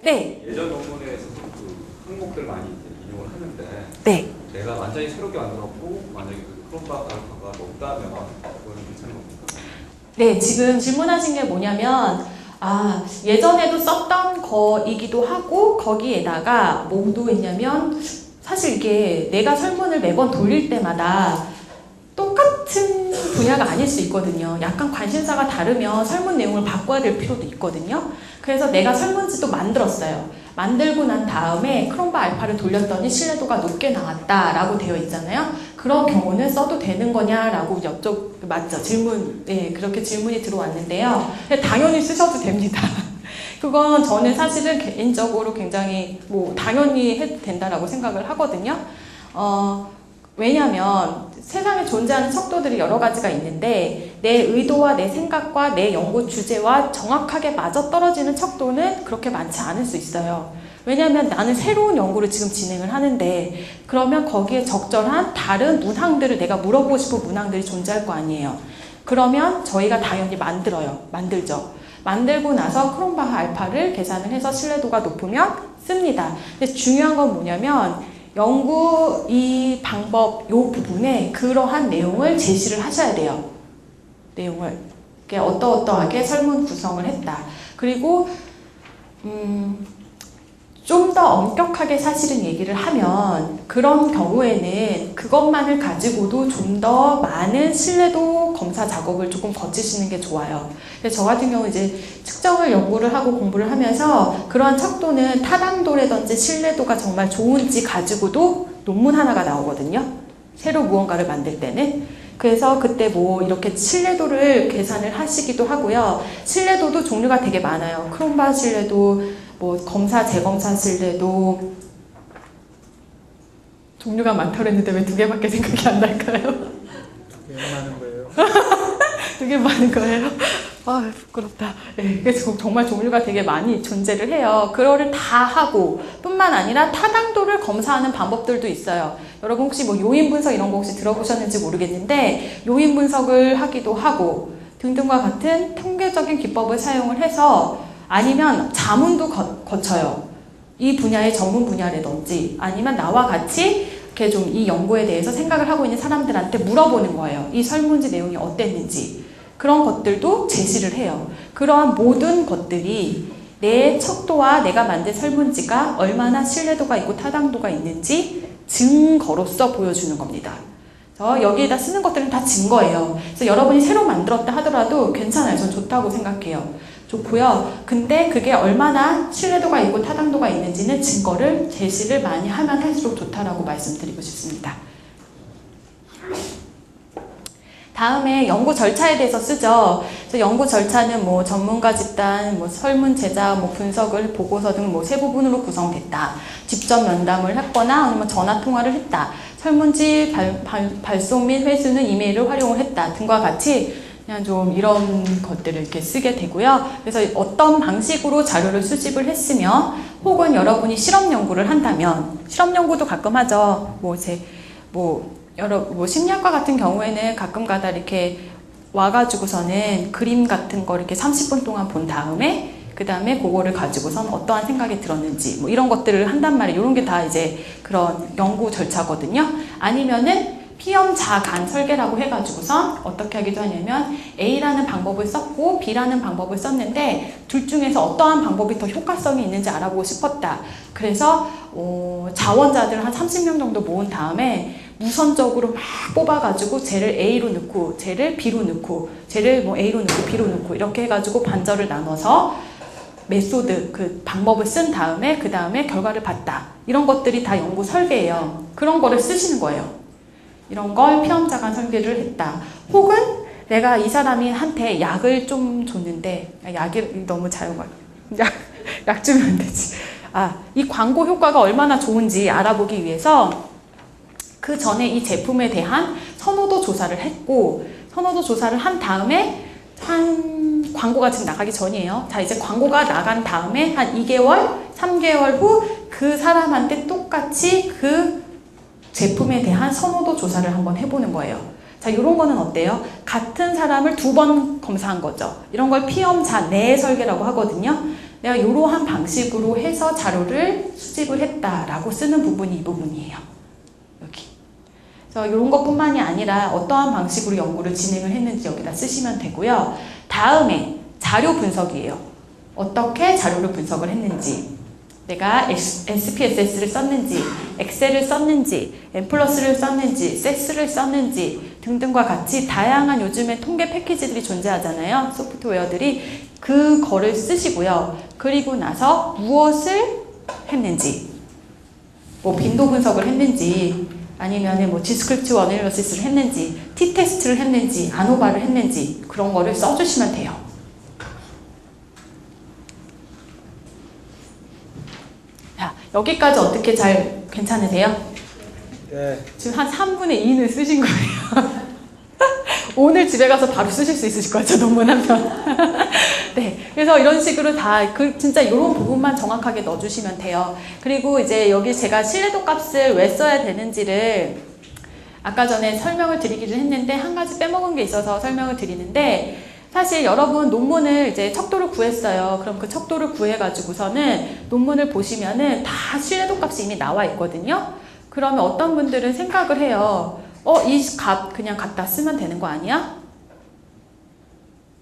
네. 예전 논문에서 그 항목들 많이 인용을 하는데 네. 내가 완전히 새롭게 만들었고 만약에 그 크롬바 알파가 높다면 그거는 괜찮은 겁니까? 네, 지금 질문하신 게 뭐냐면 예전에도 썼던 거이기도 하고 거기에다가 뭐도 있냐면 사실 이게 내가 설문을 매번 돌릴 때마다 똑같은 분야가 아닐 수 있거든요. 약간 관심사가 다르면 설문 내용을 바꿔야 될 필요도 있거든요. 그래서 내가 설문지도 만들었어요. 만들고 난 다음에 크롬바 알파를 돌렸더니 신뢰도가 높게 나왔다라고 되어 있잖아요. 그런 경우는 써도 되는 거냐라고 맞죠? 질문, 네, 그렇게 질문이 들어왔는데요. 당연히 쓰셔도 됩니다. 그건 저는 사실은 개인적으로 굉장히 당연히 해도 된다라고 생각을 하거든요. 왜냐하면 세상에 존재하는 척도들이 여러 가지가 있는데 내 의도와 내 생각과 내 연구 주제와 정확하게 맞아떨어지는 척도는 그렇게 많지 않을 수 있어요. 왜냐하면 나는 새로운 연구를 지금 진행을 하는데 그러면 거기에 적절한 다른 문항들을 내가 물어보고 싶은 문항들이 존재할 거 아니에요. 그러면 저희가 당연히 만들죠. 만들고 나서 크롬바 알파를 계산을 해서 신뢰도가 높으면 씁니다. 근데 중요한 건 뭐냐면 연구 이 방법 요 부분에 그러한 내용을 제시를 하셔야 돼요. 내용을 어떠하게 설문 구성을 했다. 그리고 좀 더 엄격하게 사실은 얘기를 하면 그런 경우에는 그것만을 가지고도 좀 더 많은 신뢰도 검사 작업을 조금 거치시는 게 좋아요. 그래서 저 같은 경우 이제 측정을 연구를 하고 공부를 하면서 그러한 척도는 타당도라든지 신뢰도가 정말 좋은지 가지고도 논문 하나가 나오거든요. 새로 무언가를 만들 때는. 그래서 그때 이렇게 신뢰도를 계산을 하시기도 하고요. 신뢰도도 종류가 되게 많아요. 크롬바 신뢰도, 검사, 재검사 신뢰도. 종류가 많다고 했는데 왜 2개밖에 생각이 안 날까요? 2개 많은 거예요. 2개 많은 거예요? 부끄럽다. 네, 그래서 정말 종류가 되게 많이 존재를 해요. 그거를 다 하고 뿐만 아니라 타당도를 검사하는 방법들도 있어요. 여러분 혹시 요인 분석 이런 거 혹시 들어보셨는지 모르겠는데 요인 분석을 하기도 하고 등등과 같은 통계적인 기법을 사용을 해서 아니면 자문도 거쳐요. 이 분야의 전문 분야라든지 아니면 나와 같이 이렇게 좀 이 연구에 대해서 생각을 하고 있는 사람들한테 물어보는 거예요. 이 설문지 내용이 어땠는지. 그런 것들도 제시를 해요. 그러한 모든 것들이 내 척도와 내가 만든 설문지가 얼마나 신뢰도가 있고 타당도가 있는지 증거로서 보여주는 겁니다. 그래서 여기에다 쓰는 것들은 다 증거예요. 그래서 여러분이 새로 만들었다 하더라도 괜찮아요. 전 좋다고 생각해요. 좋고요. 근데 그게 얼마나 신뢰도가 있고 타당도가 있는지는 증거를 제시를 많이 하면 할수록 좋다라고 말씀드리고 싶습니다. 다음에 연구 절차에 대해서 쓰죠. 그래서 연구 절차는 전문가 집단, 설문 제작, 분석을 보고서 등 세 부분으로 구성됐다. 직접 면담을 했거나 아니면 전화 통화를 했다. 설문지 발송 및 회수는 이메일을 활용을 했다. 등과 같이 그냥 좀 이런 것들을 이렇게 쓰게 되고요. 그래서 어떤 방식으로 자료를 수집을 했으면 혹은 여러분이 실험 연구를 한다면 실험 연구도 가끔 하죠. 심리학과 같은 경우에는 가끔 가다 이렇게 와가지고서는 그림 같은 거 이렇게 30분 동안 본 다음에 그 다음에 그거를 가지고선 어떠한 생각이 들었는지 뭐 이런 것들을 한단 말이에요. 이런 게 다 이제 그런 연구 절차거든요. 아니면은 피험자간 설계라고 해가지고선 어떻게 하기도 하냐면 A라는 방법을 썼고 B라는 방법을 썼는데 둘 중에서 어떠한 방법이 더 효과성이 있는지 알아보고 싶었다. 그래서 자원자들 한 30명 정도 모은 다음에 무선적으로 막 뽑아가지고 쟤를 A로 넣고 쟤를 B로 넣고 쟤를 뭐 A로 넣고 B로 넣고 이렇게 해가지고 반절을 나눠서 메소드 그 방법을 쓴 다음에 그 다음에 결과를 봤다. 이런 것들이 다 연구 설계예요. 그런 거를 쓰시는 거예요. 이런 걸 피험자간 설계를 했다. 혹은 내가 이 사람이 한테 약을 좀 줬는데 약이 너무 자연과 약 주면 안 되지. 이 광고 효과가 얼마나 좋은지 알아보기 위해서 그 전에 이 제품에 대한 선호도 조사를 했고 선호도 조사를 한 다음에 광고가 지금 나가기 전이에요. 자, 이제 광고가 나간 다음에 한 2개월, 3개월 후 그 사람한테 똑같이 그 제품에 대한 선호도 조사를 한번 해보는 거예요. 자, 이런 거는 어때요? 같은 사람을 2번 검사한 거죠. 이런 걸 피험자 내 설계라고 하거든요. 내가 이러한 방식으로 해서 자료를 수집을 했다라고 쓰는 부분이 이 부분이에요. 여기. 그래서 이런 것뿐만이 아니라 어떠한 방식으로 연구를 진행을 했는지 여기다 쓰시면 되고요. 다음에 자료 분석이에요. 어떻게 자료를 분석을 했는지. 내가 SPSS를 썼는지, 엑셀을 썼는지, M+를 썼는지, 세스를 썼는지 등등과 같이 다양한 요즘에 통계 패키지들이 존재하잖아요. 소프트웨어들이. 그거를 쓰시고요. 그리고 나서 무엇을 했는지, 뭐 빈도 분석을 했는지, 아니면 뭐 디스크립티브 어널리시스를 했는지, T-테스트를 했는지, 아노바를 했는지 그런 거를 써주시면 돼요. 자, 여기까지 어떻게 잘 괜찮으세요? 네. 지금 한 3분의 2는 쓰신 거예요. 오늘 집에 가서 바로 쓰실 수 있으실 거죠, 논문 한 편. 네, 그래서 이런 식으로 다 진짜 이런 부분만 정확하게 넣어주시면 돼요. 그리고 이제 여기 제가 신뢰도 값을 왜 써야 되는지를 아까 전에 설명을 드리기도 했는데 한 가지 빼먹은 게 있어서 설명을 드리는데 사실 여러분 논문을 이제 척도를 구했어요. 그럼 그 척도를 구해가지고서는 논문을 보시면은 다 신뢰도 값이 이미 나와 있거든요. 그러면 어떤 분들은 생각을 해요. 이 값 그냥 갖다 쓰면 되는 거 아니야?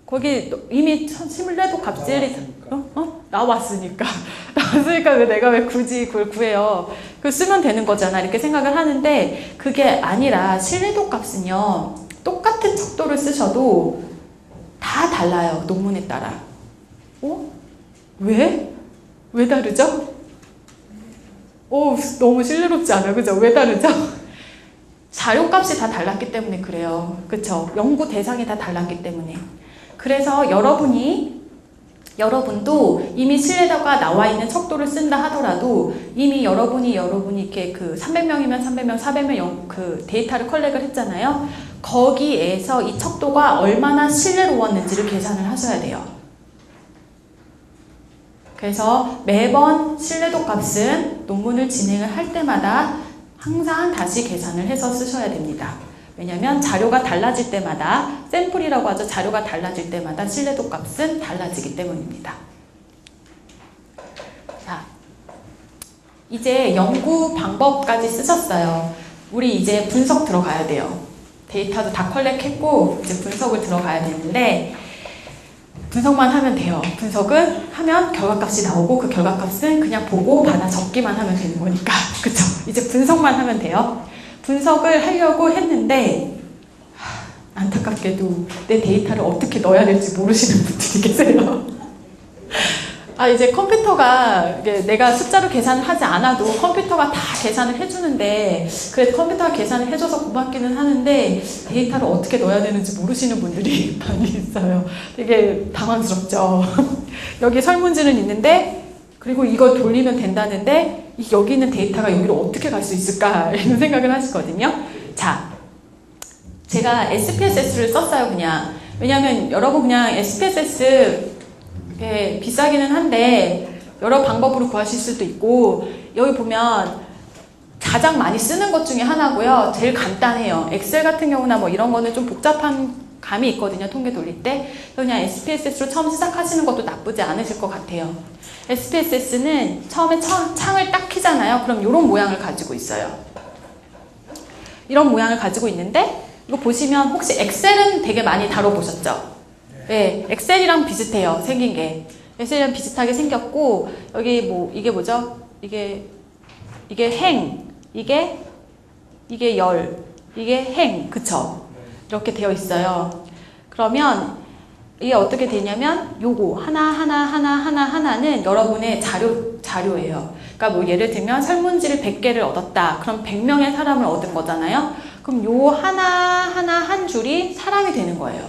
거기 이미 신뢰도 값들이 나왔으니까 왜 내가 왜 굳이 그걸 구해요? 그 쓰면 되는 거잖아 이렇게 생각을 하는데 그게 아니라 신뢰도 값은요 똑같은 척도를 쓰셔도 다 달라요 논문에 따라. 왜? 왜 다르죠? 너무 신뢰롭지 않아요, 그죠? 왜 다르죠? 자료값이 다 달랐기 때문에 그래요. 그쵸? 연구 대상이 다 달랐기 때문에. 그래서 여러분도 이미 신뢰도가 나와 있는 척도를 쓴다 하더라도 이미 여러분이 이렇게 그 300명이면 300명, 400명 그 데이터를 컬렉을 했잖아요. 거기에서 이 척도가 얼마나 신뢰로웠는지를 계산을 하셔야 돼요. 그래서 매번 신뢰도 값은 논문을 진행을 할 때마다 항상 다시 계산을 해서 쓰셔야 됩니다. 왜냐하면 자료가 달라질 때마다 샘플이라고 하죠. 자료가 달라질 때마다 신뢰도 값은 달라지기 때문입니다. 자, 이제 연구 방법까지 쓰셨어요. 우리 이제 분석 들어가야 돼요. 데이터도 다 컬렉했고 이제 분석을 들어가야 되는데 분석만 하면 돼요. 분석은 하면 결과값이 나오고 그 결과값은 그냥 보고 받아 적기만 하면 되는 거니까. 그쵸? 이제 분석만 하면 돼요. 분석을 하려고 했는데 안타깝게도 내 데이터를 어떻게 넣어야 될지 모르시는 분들이 계세요. 이제 컴퓨터가 내가 숫자로 계산을 하지 않아도 컴퓨터가 다 계산을 해주는데 그래도 컴퓨터가 계산을 해줘서 고맙기는 하는데 데이터를 어떻게 넣어야 되는지 모르시는 분들이 많이 있어요. 되게 당황스럽죠. 여기 설문지는 있는데 그리고 이거 돌리면 된다는데 여기 있는 데이터가 여기로 어떻게 갈 수 있을까 이런 생각을 하시거든요. 자, 제가 SPSS를 썼어요. 그냥 왜냐하면 여러분 그냥 SPSS 비싸기는 한데 여러 방법으로 구하실 수도 있고, 여기 보면 가장 많이 쓰는 것 중에 하나고요. 제일 간단해요. 엑셀 같은 경우나 뭐 이런 거는 좀 복잡한 감이 있거든요. 통계 돌릴 때. 그냥 SPSS로 처음 시작하시는 것도 나쁘지 않으실 것 같아요. SPSS는 처음에 창을 딱 키잖아요. 그럼 이런 모양을 가지고 있어요. 이런 모양을 가지고 있는데, 이거 보시면 혹시 엑셀은 되게 많이 다뤄보셨죠? 네, 엑셀이랑 비슷해요. 생긴 게. 엑셀이랑 비슷하게 생겼고, 여기 뭐 이게 뭐죠? 이게 행, 이게 열, 이게 행, 그쵸? 이렇게 되어 있어요. 그러면 이게 어떻게 되냐면 요거 하나는 여러분의 자료예요. 그러니까 뭐 예를 들면 설문지를 100개를 얻었다. 그럼 100명의 사람을 얻은 거잖아요. 그럼 요 하나 한 줄이 사람이 되는 거예요.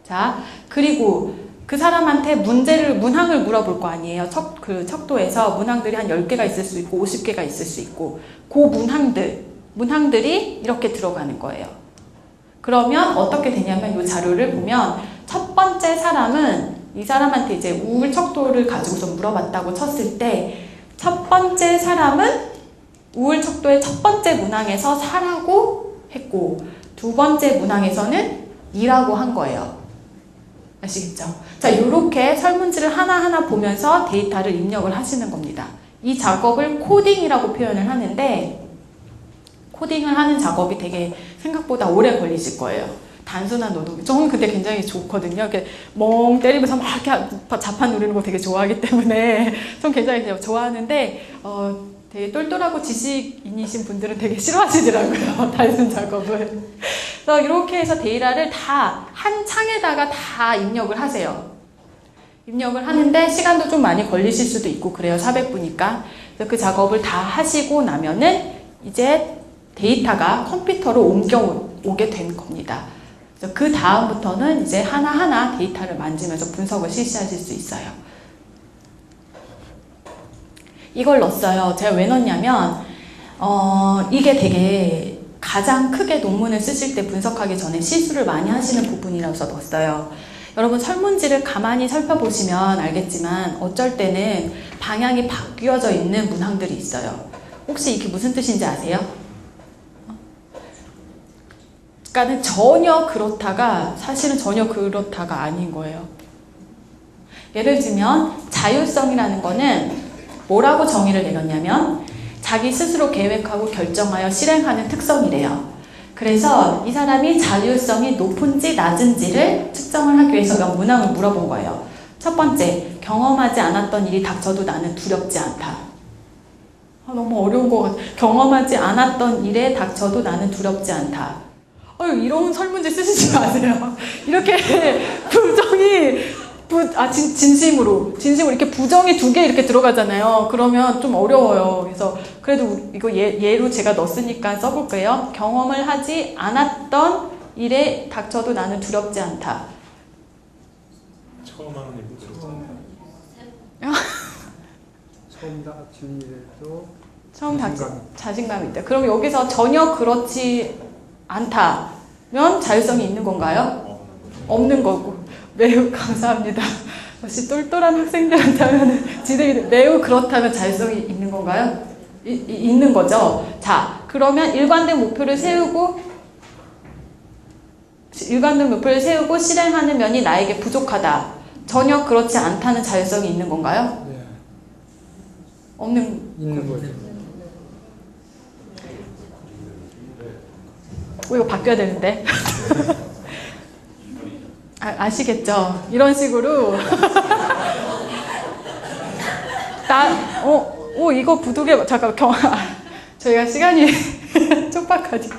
자, 그리고 그 사람한테 문항을 물어볼 거 아니에요. 척도에서 문항들이 한 10개가 있을 수 있고 50개가 있을 수 있고, 그 문항들이 이렇게 들어가는 거예요. 그러면 어떻게 되냐면 이 자료를 보면 첫 번째 사람은 이 사람한테 이제 우울 척도를 가지고서 물어봤다고 쳤을 때, 첫 번째 사람은 우울 척도의 첫 번째 문항에서 4라고 했고, 두 번째 문항에서는 2라고 한 거예요. 아시겠죠? 자, 이렇게 설문지를 하나하나 보면서 데이터를 입력을 하시는 겁니다. 이 작업을 코딩이라고 표현을 하는데, 코딩을 하는 작업이 되게 생각보다 오래 걸리실 거예요. 단순한 노동. 저는 근데 굉장히 좋거든요. 이렇게 멍 때리면서 막 이렇게 자판 누르는 거 되게 좋아하기 때문에 전 굉장히 좋아하는데, 되게 똘똘하고 지식인이신 분들은 되게 싫어하시더라고요. 단순 작업을. 그래서 이렇게 해서 데이터를 다 한 창에다가 다 입력을 하세요. 입력을 하는데 시간도 좀 많이 걸리실 수도 있고 그래요. 400부니까. 그래서 그 작업을 다 하시고 나면은 이제 데이터가 컴퓨터로 옮겨오게 된 겁니다. 그래서 그 다음부터는 이제 하나하나 데이터를 만지면서 분석을 실시하실 수 있어요. 이걸 넣었어요. 제가 왜 넣었냐면, 이게 되게 가장 크게 논문을 쓰실 때 분석하기 전에 실수를 많이 하시는 부분이라서 넣었어요. 여러분 설문지를 가만히 살펴보시면 알겠지만 어쩔 때는 방향이 바뀌어져 있는 문항들이 있어요. 혹시 이게 무슨 뜻인지 아세요? 그러니까 전혀 그렇다가 사실은 전혀 그렇다가 아닌 거예요. 예를 들면 자율성이라는 거는 뭐라고 정의를 내렸냐면 자기 스스로 계획하고 결정하여 실행하는 특성이래요. 그래서 이 사람이 자율성이 높은지 낮은지를 측정을 하기 위해서 몇 문항을 물어본 거예요. 첫 번째, 경험하지 않았던 일이 닥쳐도 나는 두렵지 않다. 너무 어려운 것 같아. 경험하지 않았던 일에 닥쳐도 나는 두렵지 않다. 이런 설문지 쓰시지 마세요. 이렇게 부정이 진심으로 이렇게 부정이 2개 이렇게 들어가잖아요. 그러면 좀 어려워요. 그래서 그래도 이거 예로 제가 넣었으니까 써볼게요. 경험을 하지 않았던 일에 닥쳐도 나는 두렵지 않다. 처음 하는 일도 처음 닥친 일에도 처음 자신감이 있다. 그럼 여기서 전혀 그렇지 않다면 자율성이 있는 건가요? 없는 거고. 매우 감사합니다. 역시 똘똘한 학생들한테 하면 지들이 매우 그렇다면 자율성이 있는 건가요? 있는 거죠. 자, 그러면 일관된 목표를 세우고 실행하는 면이 나에게 부족하다. 전혀 그렇지 않다는 자율성이 있는 건가요? 네. 있는 거죠. 이거 바뀌어야 되는데. 아시겠죠? 이런 식으로 이거 부득이 잠깐 저희가 시간이 촉박하니까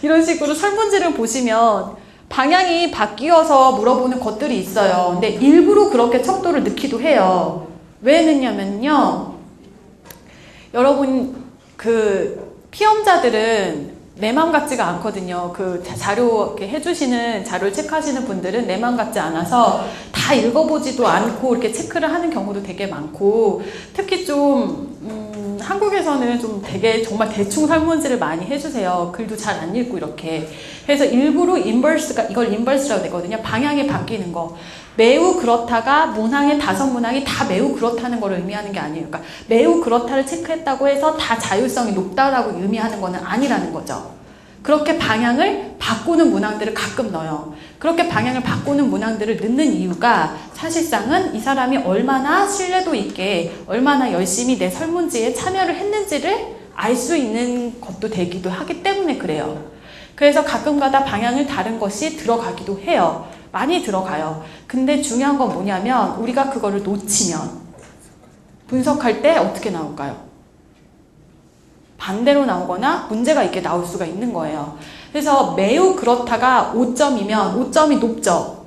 이런 식으로 설문지를 보시면 방향이 바뀌어서 물어보는 것들이 있어요. 근데 일부러 그렇게 척도를 넣기도 해요. 왜 넣냐면요, 여러분 피험자들은 내 맘 같지가 않거든요. 자료 이렇게 해주시는 자료를 체크하시는 분들은 내 맘 같지 않아서 다 읽어보지도 않고 이렇게 체크를 하는 경우도 되게 많고, 특히 좀 한국에서는 좀 되게 정말 대충 설문지를 많이 해주세요. 글도 잘 안 읽고 이렇게. 그래서 일부러 인버스가, 이걸 인버스라고 되거든요. 방향이 바뀌는 거. 매우 그렇다가 문항의 5문항이 다 매우 그렇다는 걸 의미하는 게 아니에요. 그러니까 매우 그렇다를 체크했다고 해서 다 자율성이 높다라고 의미하는 거는 아니라는 거죠. 그렇게 방향을 바꾸는 문항들을 가끔 넣어요. 그렇게 방향을 바꾸는 문항들을 넣는 이유가 사실상은 이 사람이 얼마나 신뢰도 있게 얼마나 열심히 내 설문지에 참여를 했는지를 알 수 있는 것도 되기도 하기 때문에 그래요. 그래서 가끔가다 방향을 다른 것이 들어가기도 해요. 많이 들어가요. 근데 중요한 건 뭐냐면 우리가 그거를 놓치면 분석할 때 어떻게 나올까요? 반대로 나오거나 문제가 있게 나올 수가 있는 거예요. 그래서 매우 그렇다가 5점이면 5점이 높죠.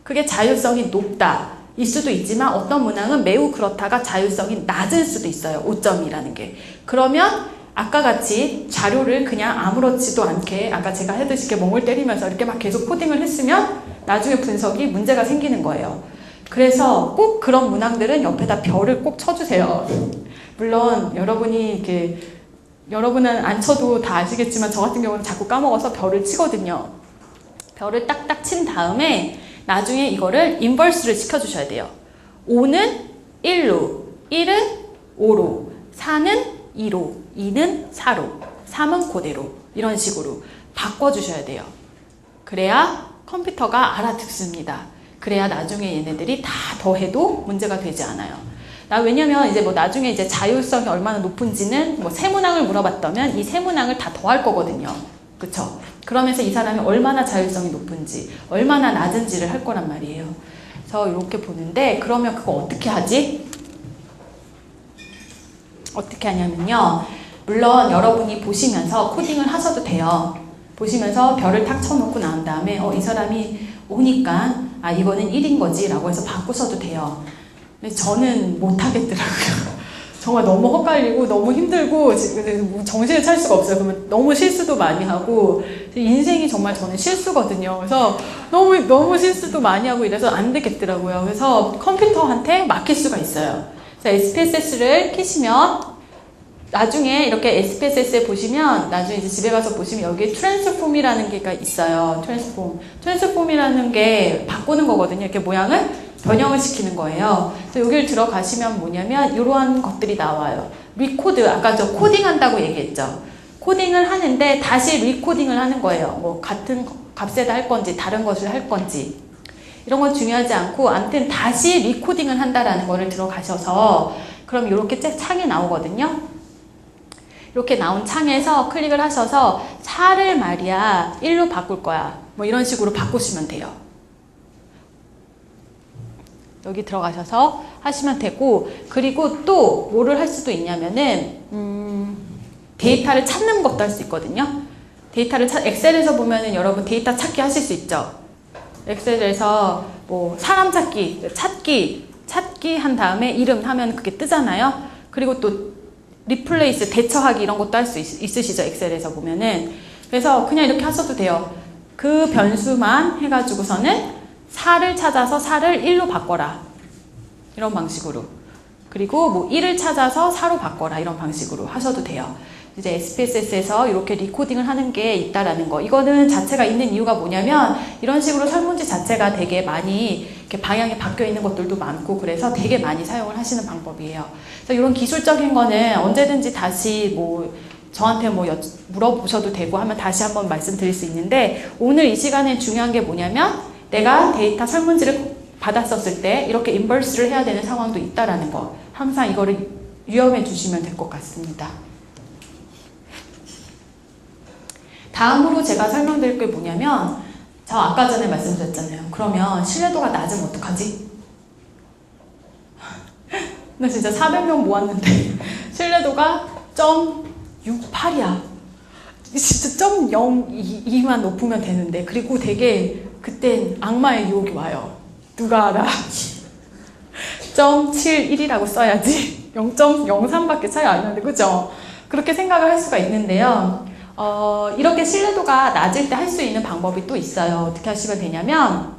그게 자율성이 높다. 일 수도 있지만 어떤 문항은 매우 그렇다가 자율성이 낮을 수도 있어요. 5점이라는 게. 그러면 아까 같이 자료를 그냥 아무렇지도 않게 아까 제가 해듯이 이렇게 멍을 때리면서 이렇게 막 계속 코딩을 했으면 나중에 분석이 문제가 생기는 거예요. 그래서 꼭 그런 문항들은 옆에다 별을 꼭 쳐주세요. 물론 여러분이 이렇게 여러분은 안 쳐도 다 아시겠지만 저 같은 경우는 자꾸 까먹어서 별을 치거든요. 별을 딱딱 친 다음에 나중에 이거를 인버스를 시켜주셔야 돼요. 5는 1로, 1은 5로, 4는 2로, 2는 4로, 3은 그대로 이런 식으로 바꿔주셔야 돼요. 그래야 컴퓨터가 알아듣습니다. 그래야 나중에 얘네들이 다 더해도 문제가 되지 않아요. 왜냐면 이제 뭐 나중에 이제 자율성이 얼마나 높은지는 뭐 세 문항을 물어봤다면 이 세 문항을 다 더할 거거든요. 그쵸? 그러면서 이 사람이 얼마나 자율성이 높은지, 얼마나 낮은지를 할 거란 말이에요. 그래서 이렇게 보는데 그러면 그거 어떻게 하지? 어떻게 하냐면요. 물론 여러분이 보시면서 코딩을 하셔도 돼요. 보시면서 별을 탁 쳐놓고 나온 다음에 이 사람이 오니까 아 이거는 1인 거지 라고 해서 바꾸셔도 돼요. 근데 저는 못하겠더라고요. 정말 너무 헛갈리고 너무 힘들고 정신을 차릴 수가 없어요. 그러면 너무 실수도 많이 하고 인생이 정말 저는 실수거든요. 그래서 너무 실수도 많이 하고 이래서 안 되겠더라고요. 그래서 컴퓨터한테 맡길 수가 있어요. 그래서 SPSS를 키시면 나중에 이렇게 SPSS에 보시면 나중에 이제 집에 가서 보시면 여기 트랜스폼이라는 게가 있어요. 트랜스폼이라는 게 바꾸는 거거든요. 이렇게 모양을 변형을 시키는 거예요. 그래서 여기를 들어가시면 뭐냐면 이러한 것들이 나와요. 리코드, 아까 저 코딩한다고 얘기했죠. 코딩을 하는데 다시 리코딩을 하는 거예요. 뭐 같은 값에다 할 건지 다른 것을 할 건지 이런 건 중요하지 않고 아무튼 다시 리코딩을 한다라는 거를 들어가셔서 그럼 이렇게 창이 나오거든요. 이렇게 나온 창에서 클릭을 하셔서 4를 말이야 1로 바꿀 거야. 뭐 이런 식으로 바꾸시면 돼요. 여기 들어가셔서 하시면 되고 그리고 또 뭐를 할 수도 있냐면은 데이터를 찾는 것도 할 수 있거든요. 엑셀에서 보면은 여러분 데이터 찾기 하실 수 있죠. 엑셀에서 뭐 사람 찾기 한 다음에 이름 하면 그게 뜨잖아요. 그리고 또 리플레이스 대처하기 이런 것도 할 수 있으시죠. 엑셀에서 보면은. 그래서 그냥 이렇게 하셔도 돼요. 그 변수만 해가지고서는 4를 찾아서 4를 1로 바꿔라. 이런 방식으로. 그리고 뭐 1을 찾아서 4로 바꿔라. 이런 방식으로 하셔도 돼요. 이제 SPSS에서 이렇게 리코딩을 하는 게 있다라는 거. 이거는 자체가 있는 이유가 뭐냐면 이런 식으로 설문지 자체가 되게 많이 이렇게 방향이 바뀌어 있는 것들도 많고 그래서 되게 많이 사용을 하시는 방법이에요. 그래서 이런 기술적인 거는 언제든지 다시 뭐 저한테 뭐 물어보셔도 되고 하면 다시 한번 말씀드릴 수 있는데 오늘 이 시간에 중요한 게 뭐냐면 내가 데이터 설문지를 받았었을 때 이렇게 인버스를 해야 되는 상황도 있다라는 거. 항상 이거를 유념해 주시면 될 것 같습니다. 다음으로 제가 설명드릴 게 뭐냐면 저 아까 전에 말씀드렸잖아요. 그러면 신뢰도가 낮으면 어떡하지? 나 진짜 400명 모았는데 신뢰도가 0.68이야. 진짜 0.02만 높으면 되는데 그리고 되게 그땐 악마의 유혹이 와요. 누가 알아? 0.71이라고 써야지 0.03밖에 차이 안 나는데 그죠? 그렇게 생각을 할 수가 있는데요. 이렇게 신뢰도가 낮을 때 할 수 있는 방법이 또 있어요. 어떻게 하시면 되냐면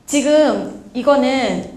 지금 이거는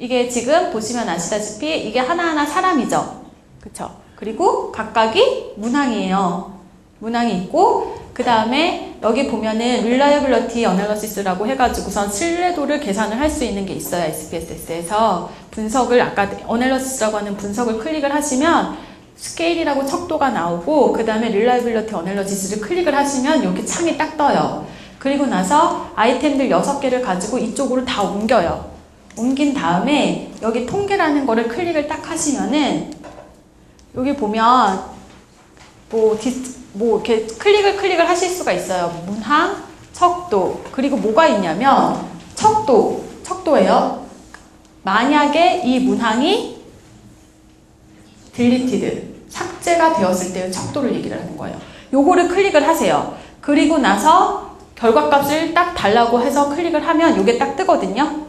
이게 지금 보시면 아시다시피 이게 하나하나 사람이죠. 그쵸? 그리고 각각이 문항이에요. 문항이 있고 그 다음에 여기 보면은 Reliability Analysis라고 해가지고선 신뢰도를 계산을 할 수 있는 게 있어요. SPSS에서 분석을 아까 Analysis라고 하는 분석을 클릭을 하시면 스케일이라고 척도가 나오고 그 다음에 Reliability Analysis를 클릭을 하시면 여기 창이 딱 떠요. 그리고 나서 아이템들 6개를 가지고 이쪽으로 다 옮겨요. 옮긴 다음에 여기 통계라는 거를 클릭을 딱 하시면은 여기 보면 뭐 이렇게 클릭을 하실 수가 있어요. 문항, 척도, 그리고 뭐가 있냐면 척도예요. 만약에 이 문항이 deleted, 삭제가 되었을 때의 척도를 얘기를 하는 거예요. 요거를 클릭을 하세요. 그리고 나서 결과값을 딱 달라고 해서 클릭을 하면 요게 딱 뜨거든요.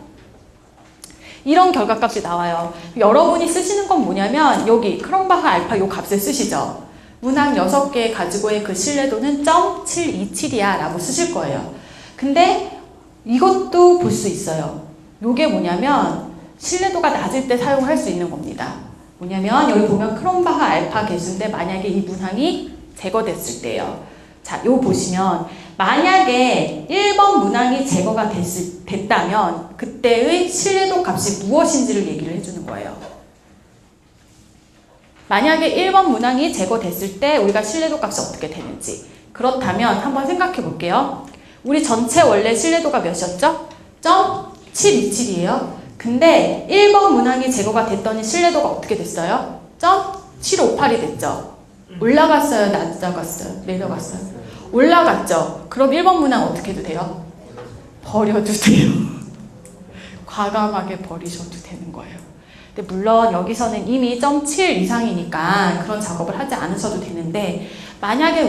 이런 결과값이 나와요. 여러분이 쓰시는 건 뭐냐면 여기 크롬바흐 알파 요 값을 쓰시죠. 문항 6개 가지고의 그 신뢰도는 0.727이야 라고 쓰실 거예요. 근데 이것도 볼 수 있어요. 요게 뭐냐면 신뢰도가 낮을 때 사용할 수 있는 겁니다. 뭐냐면 여기 보면 크롬바흐 알파 개수인데 만약에 이 문항이 제거됐을 때요. 자, 요 보시면 만약에 1번 문항이 제거가 됐다면 그때의 신뢰도 값이 무엇인지를 얘기를 해주는 거예요. 만약에 1번 문항이 제거됐을 때 우리가 신뢰도 값이 어떻게 되는지. 그렇다면 한번 생각해 볼게요. 우리 전체 원래 신뢰도가 몇이었죠? 0.727이에요. 근데 1번 문항이 제거가 됐더니 신뢰도가 어떻게 됐어요? 0.758이 됐죠. 올라갔어요? 낮아갔어요? 내려갔어요? 올라갔죠. 그럼 1번 문항 어떻게 해도 돼요? 버려도 돼요. 과감하게 버리셔도 되는 거예요. 근데 물론 여기서는 이미 0.7 이상이니까 그런 작업을 하지 않으셔도 되는데 만약에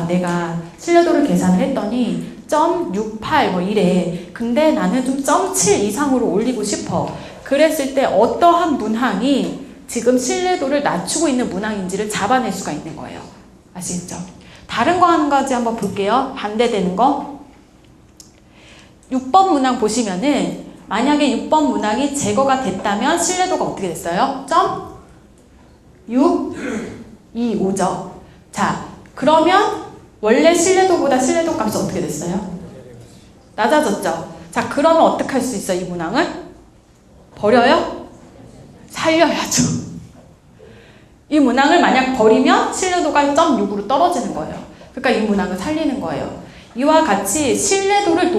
내가 신뢰도를 계산을 했더니 0.68 뭐 이래. 근데 나는 좀 0.7 이상으로 올리고 싶어. 그랬을 때 어떠한 문항이 지금 신뢰도를 낮추고 있는 문항인지를 잡아낼 수가 있는 거예요. 아시겠죠? 다른 거 한 가지 한번 볼게요. 반대되는 거. 6번 문항 보시면은 만약에 6번 문항이 제거가 됐다면 신뢰도가 어떻게 됐어요? 0.625죠. 자, 그러면 원래 신뢰도보다 신뢰도 값이 어떻게 됐어요? 낮아졌죠. 자, 그러면 어떻게 할 수 있어요? 이 문항을? 버려요? 살려야죠. 이 문항을 만약 버리면 신뢰도가 0.6으로 떨어지는 거예요. 그러니까 이 문항을 살리는 거예요. 이와 같이 신뢰도를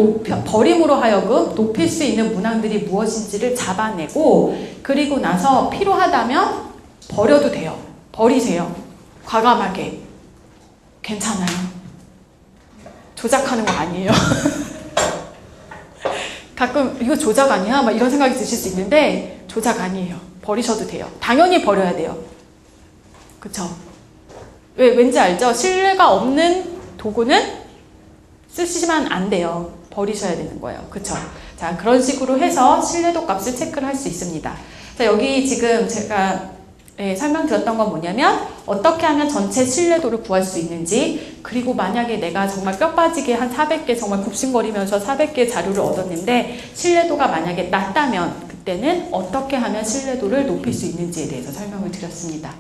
버림으로 하여금 높일 수 있는 문항들이 무엇인지를 잡아내고 그리고 나서 필요하다면 버려도 돼요. 버리세요. 과감하게. 괜찮아요. 조작하는 거 아니에요. 가끔 이거 조작 아니야? 막 이런 생각이 드실 수 있는데 조작 아니에요. 버리셔도 돼요. 당연히 버려야 돼요. 그쵸? 왠지 알죠? 신뢰가 없는 도구는 쓰시면 안 돼요. 버리셔야 되는 거예요. 그쵸? 자, 그런 식으로 해서 신뢰도 값을 체크를 할 수 있습니다. 자, 여기 지금 제가 설명드렸던 건 뭐냐면 어떻게 하면 전체 신뢰도를 구할 수 있는지 그리고 만약에 내가 정말 뼈 빠지게 한 400개 정말 굽신거리면서 400개 자료를 얻었는데 신뢰도가 만약에 낮다면 그때는 어떻게 하면 신뢰도를 높일 수 있는지에 대해서 설명을 드렸습니다.